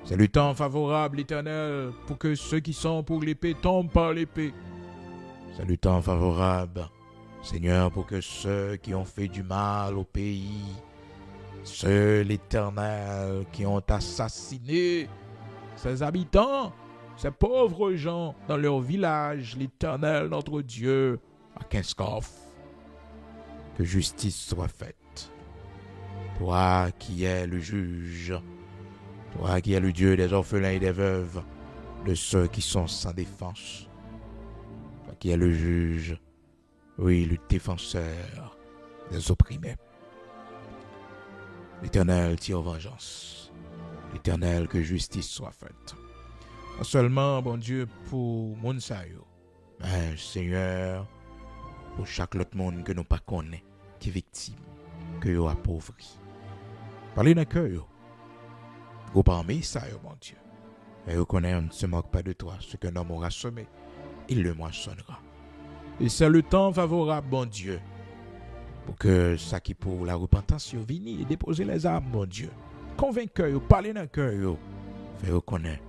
C'est le temps favorable, Éternel, pour que ceux qui sont pour l'épée tombent par l'épée. C'est le temps favorable, Seigneur, pour que ceux qui ont fait du mal au pays, ceux, l'Éternel, qui ont assassiné ses habitants, ces pauvres gens dans leur village, l'Éternel, notre Dieu, à Kinskov, que justice soit faite. Toi qui es le juge, toi qui es le Dieu des orphelins et des veuves, de ceux qui sont sans défense, toi qui es le juge, oui, le défenseur des opprimés. L'Éternel tire vengeance. L'Éternel, que justice soit faite. Non seulement, bon Dieu, pour moun sa yo, mais Seigneur, pour chaque autre monde que nous pas connaît, qui est victime, que yo appauvri. Parlez dans le cœur yo. Go parmi ça yo, mon Dieu. Et yo connaît, on ne se moque pas de toi. Ce qu'un homme aura semé, il le moissonnera. Et c'est le temps favorable, bon Dieu, pour que ça qui pour la repentance yo vini et déposer les armes, mon Dieu. Convaincre yo, parler dans le cœur yo. Fait reconnaître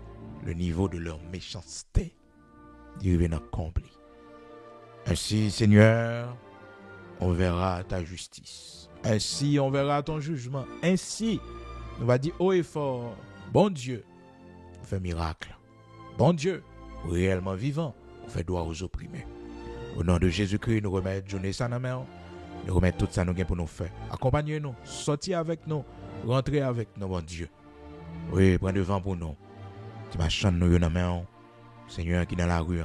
le niveau de leur méchanceté. D'arriver dans comble. Ainsi, Seigneur, on verra ta justice. Ainsi, on verra ton jugement. Ainsi, on va dire haut et fort, bon Dieu, on fait miracle. Bon Dieu, réellement vivant, on fait droit aux opprimés. Au nom de Jésus-Christ, nous remettons journée ça dans main. Nous remettons tout ça nous pour nous faire. Accompagnez-nous, sortez avec nous, rentrez avec nous, bon Dieu. Oui, prends devant pour nous. Tu m'as chanté nous dans main, Seigneur qui est dans la rue.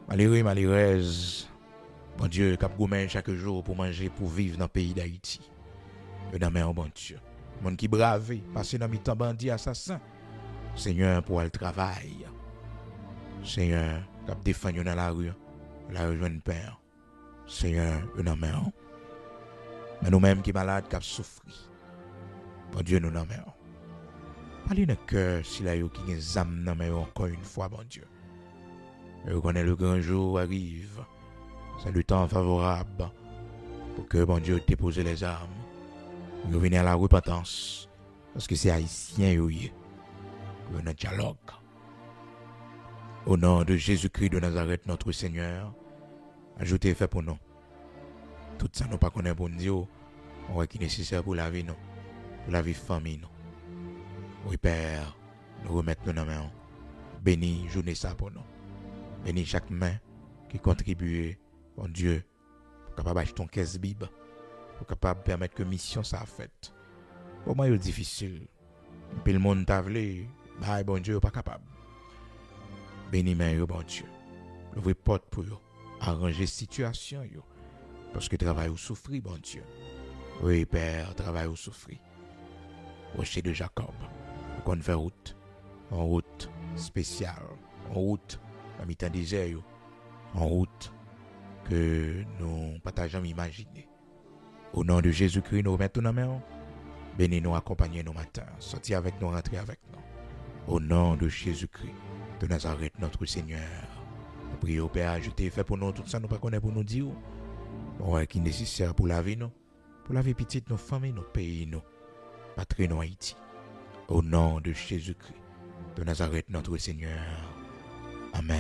Malheureux, malheureuse, bon Dieu, cap gourmand chaque jour pour manger, pour vivre dans le pays d'Haïti. Yo dans main, bon Dieu. Monde qui brave, passer dans mi-temps bandit, assassin. Seigneur, pour le travail. Seigneur, cap défendre dans la rue, la rejoindre père. Seigneur, yo dans main. Mais nous-mêmes qui malades, cap souffrir. Bon Dieu, nous dans main. Parlez dans le cœur, si la yo qui gen zam dans main encore une fois, bon Dieu. Et connaît le grand jour arrive. C'est le temps favorable pour que bon Dieu dépose les armes. Nous venons à la repentance. Parce que c'est haïtien yo yé. Nous venons dialogue. Au nom de Jésus-Christ de Nazareth, notre Seigneur, ajoutez fait pour nous. Tout ça nous pas connaît pour nous. On voit qui est nécessaire pour la vie nous. Pour la vie famille nous. Oui Père, nous remettons nous dans la main. Bénis journée ça pour nous. Bénis chaque main qui contribue, bon Dieu, pour capable acheter ton caisse Bible, pour capable permettre que mission ça a fait. Pour moi, c'est difficile. Puis le monde t'a voulu, bah bon Dieu, pas capable. Bénis main bon Dieu. Ouvrez porte pour eux, arranger situation yo, parce que travail ou souffrir, bon Dieu. Oui Père, travail ou souffrir. Rocher de Jacob, qu'on fait route, en route spéciale, en route. La mi-temps désert, en route, que nous partageons imaginer. Au nom de Jésus-Christ, nous remettons nos mains. Bénis-nous, accompagnez nos matins. Sortez avec nous, rentrez avec nous. Au nom de Jésus-Christ, de Nazareth, notre Seigneur. Nous prions au Père, ajoutez, fait pour nous tout ça, nous pas connaître pour nous dire. Bon, qui est nécessaire pour la vie, nous. Pour la vie petite, nos familles, nos pays, nos patries, nos Haïti. Au nom de Jésus-Christ, de Nazareth, notre Seigneur. Amen.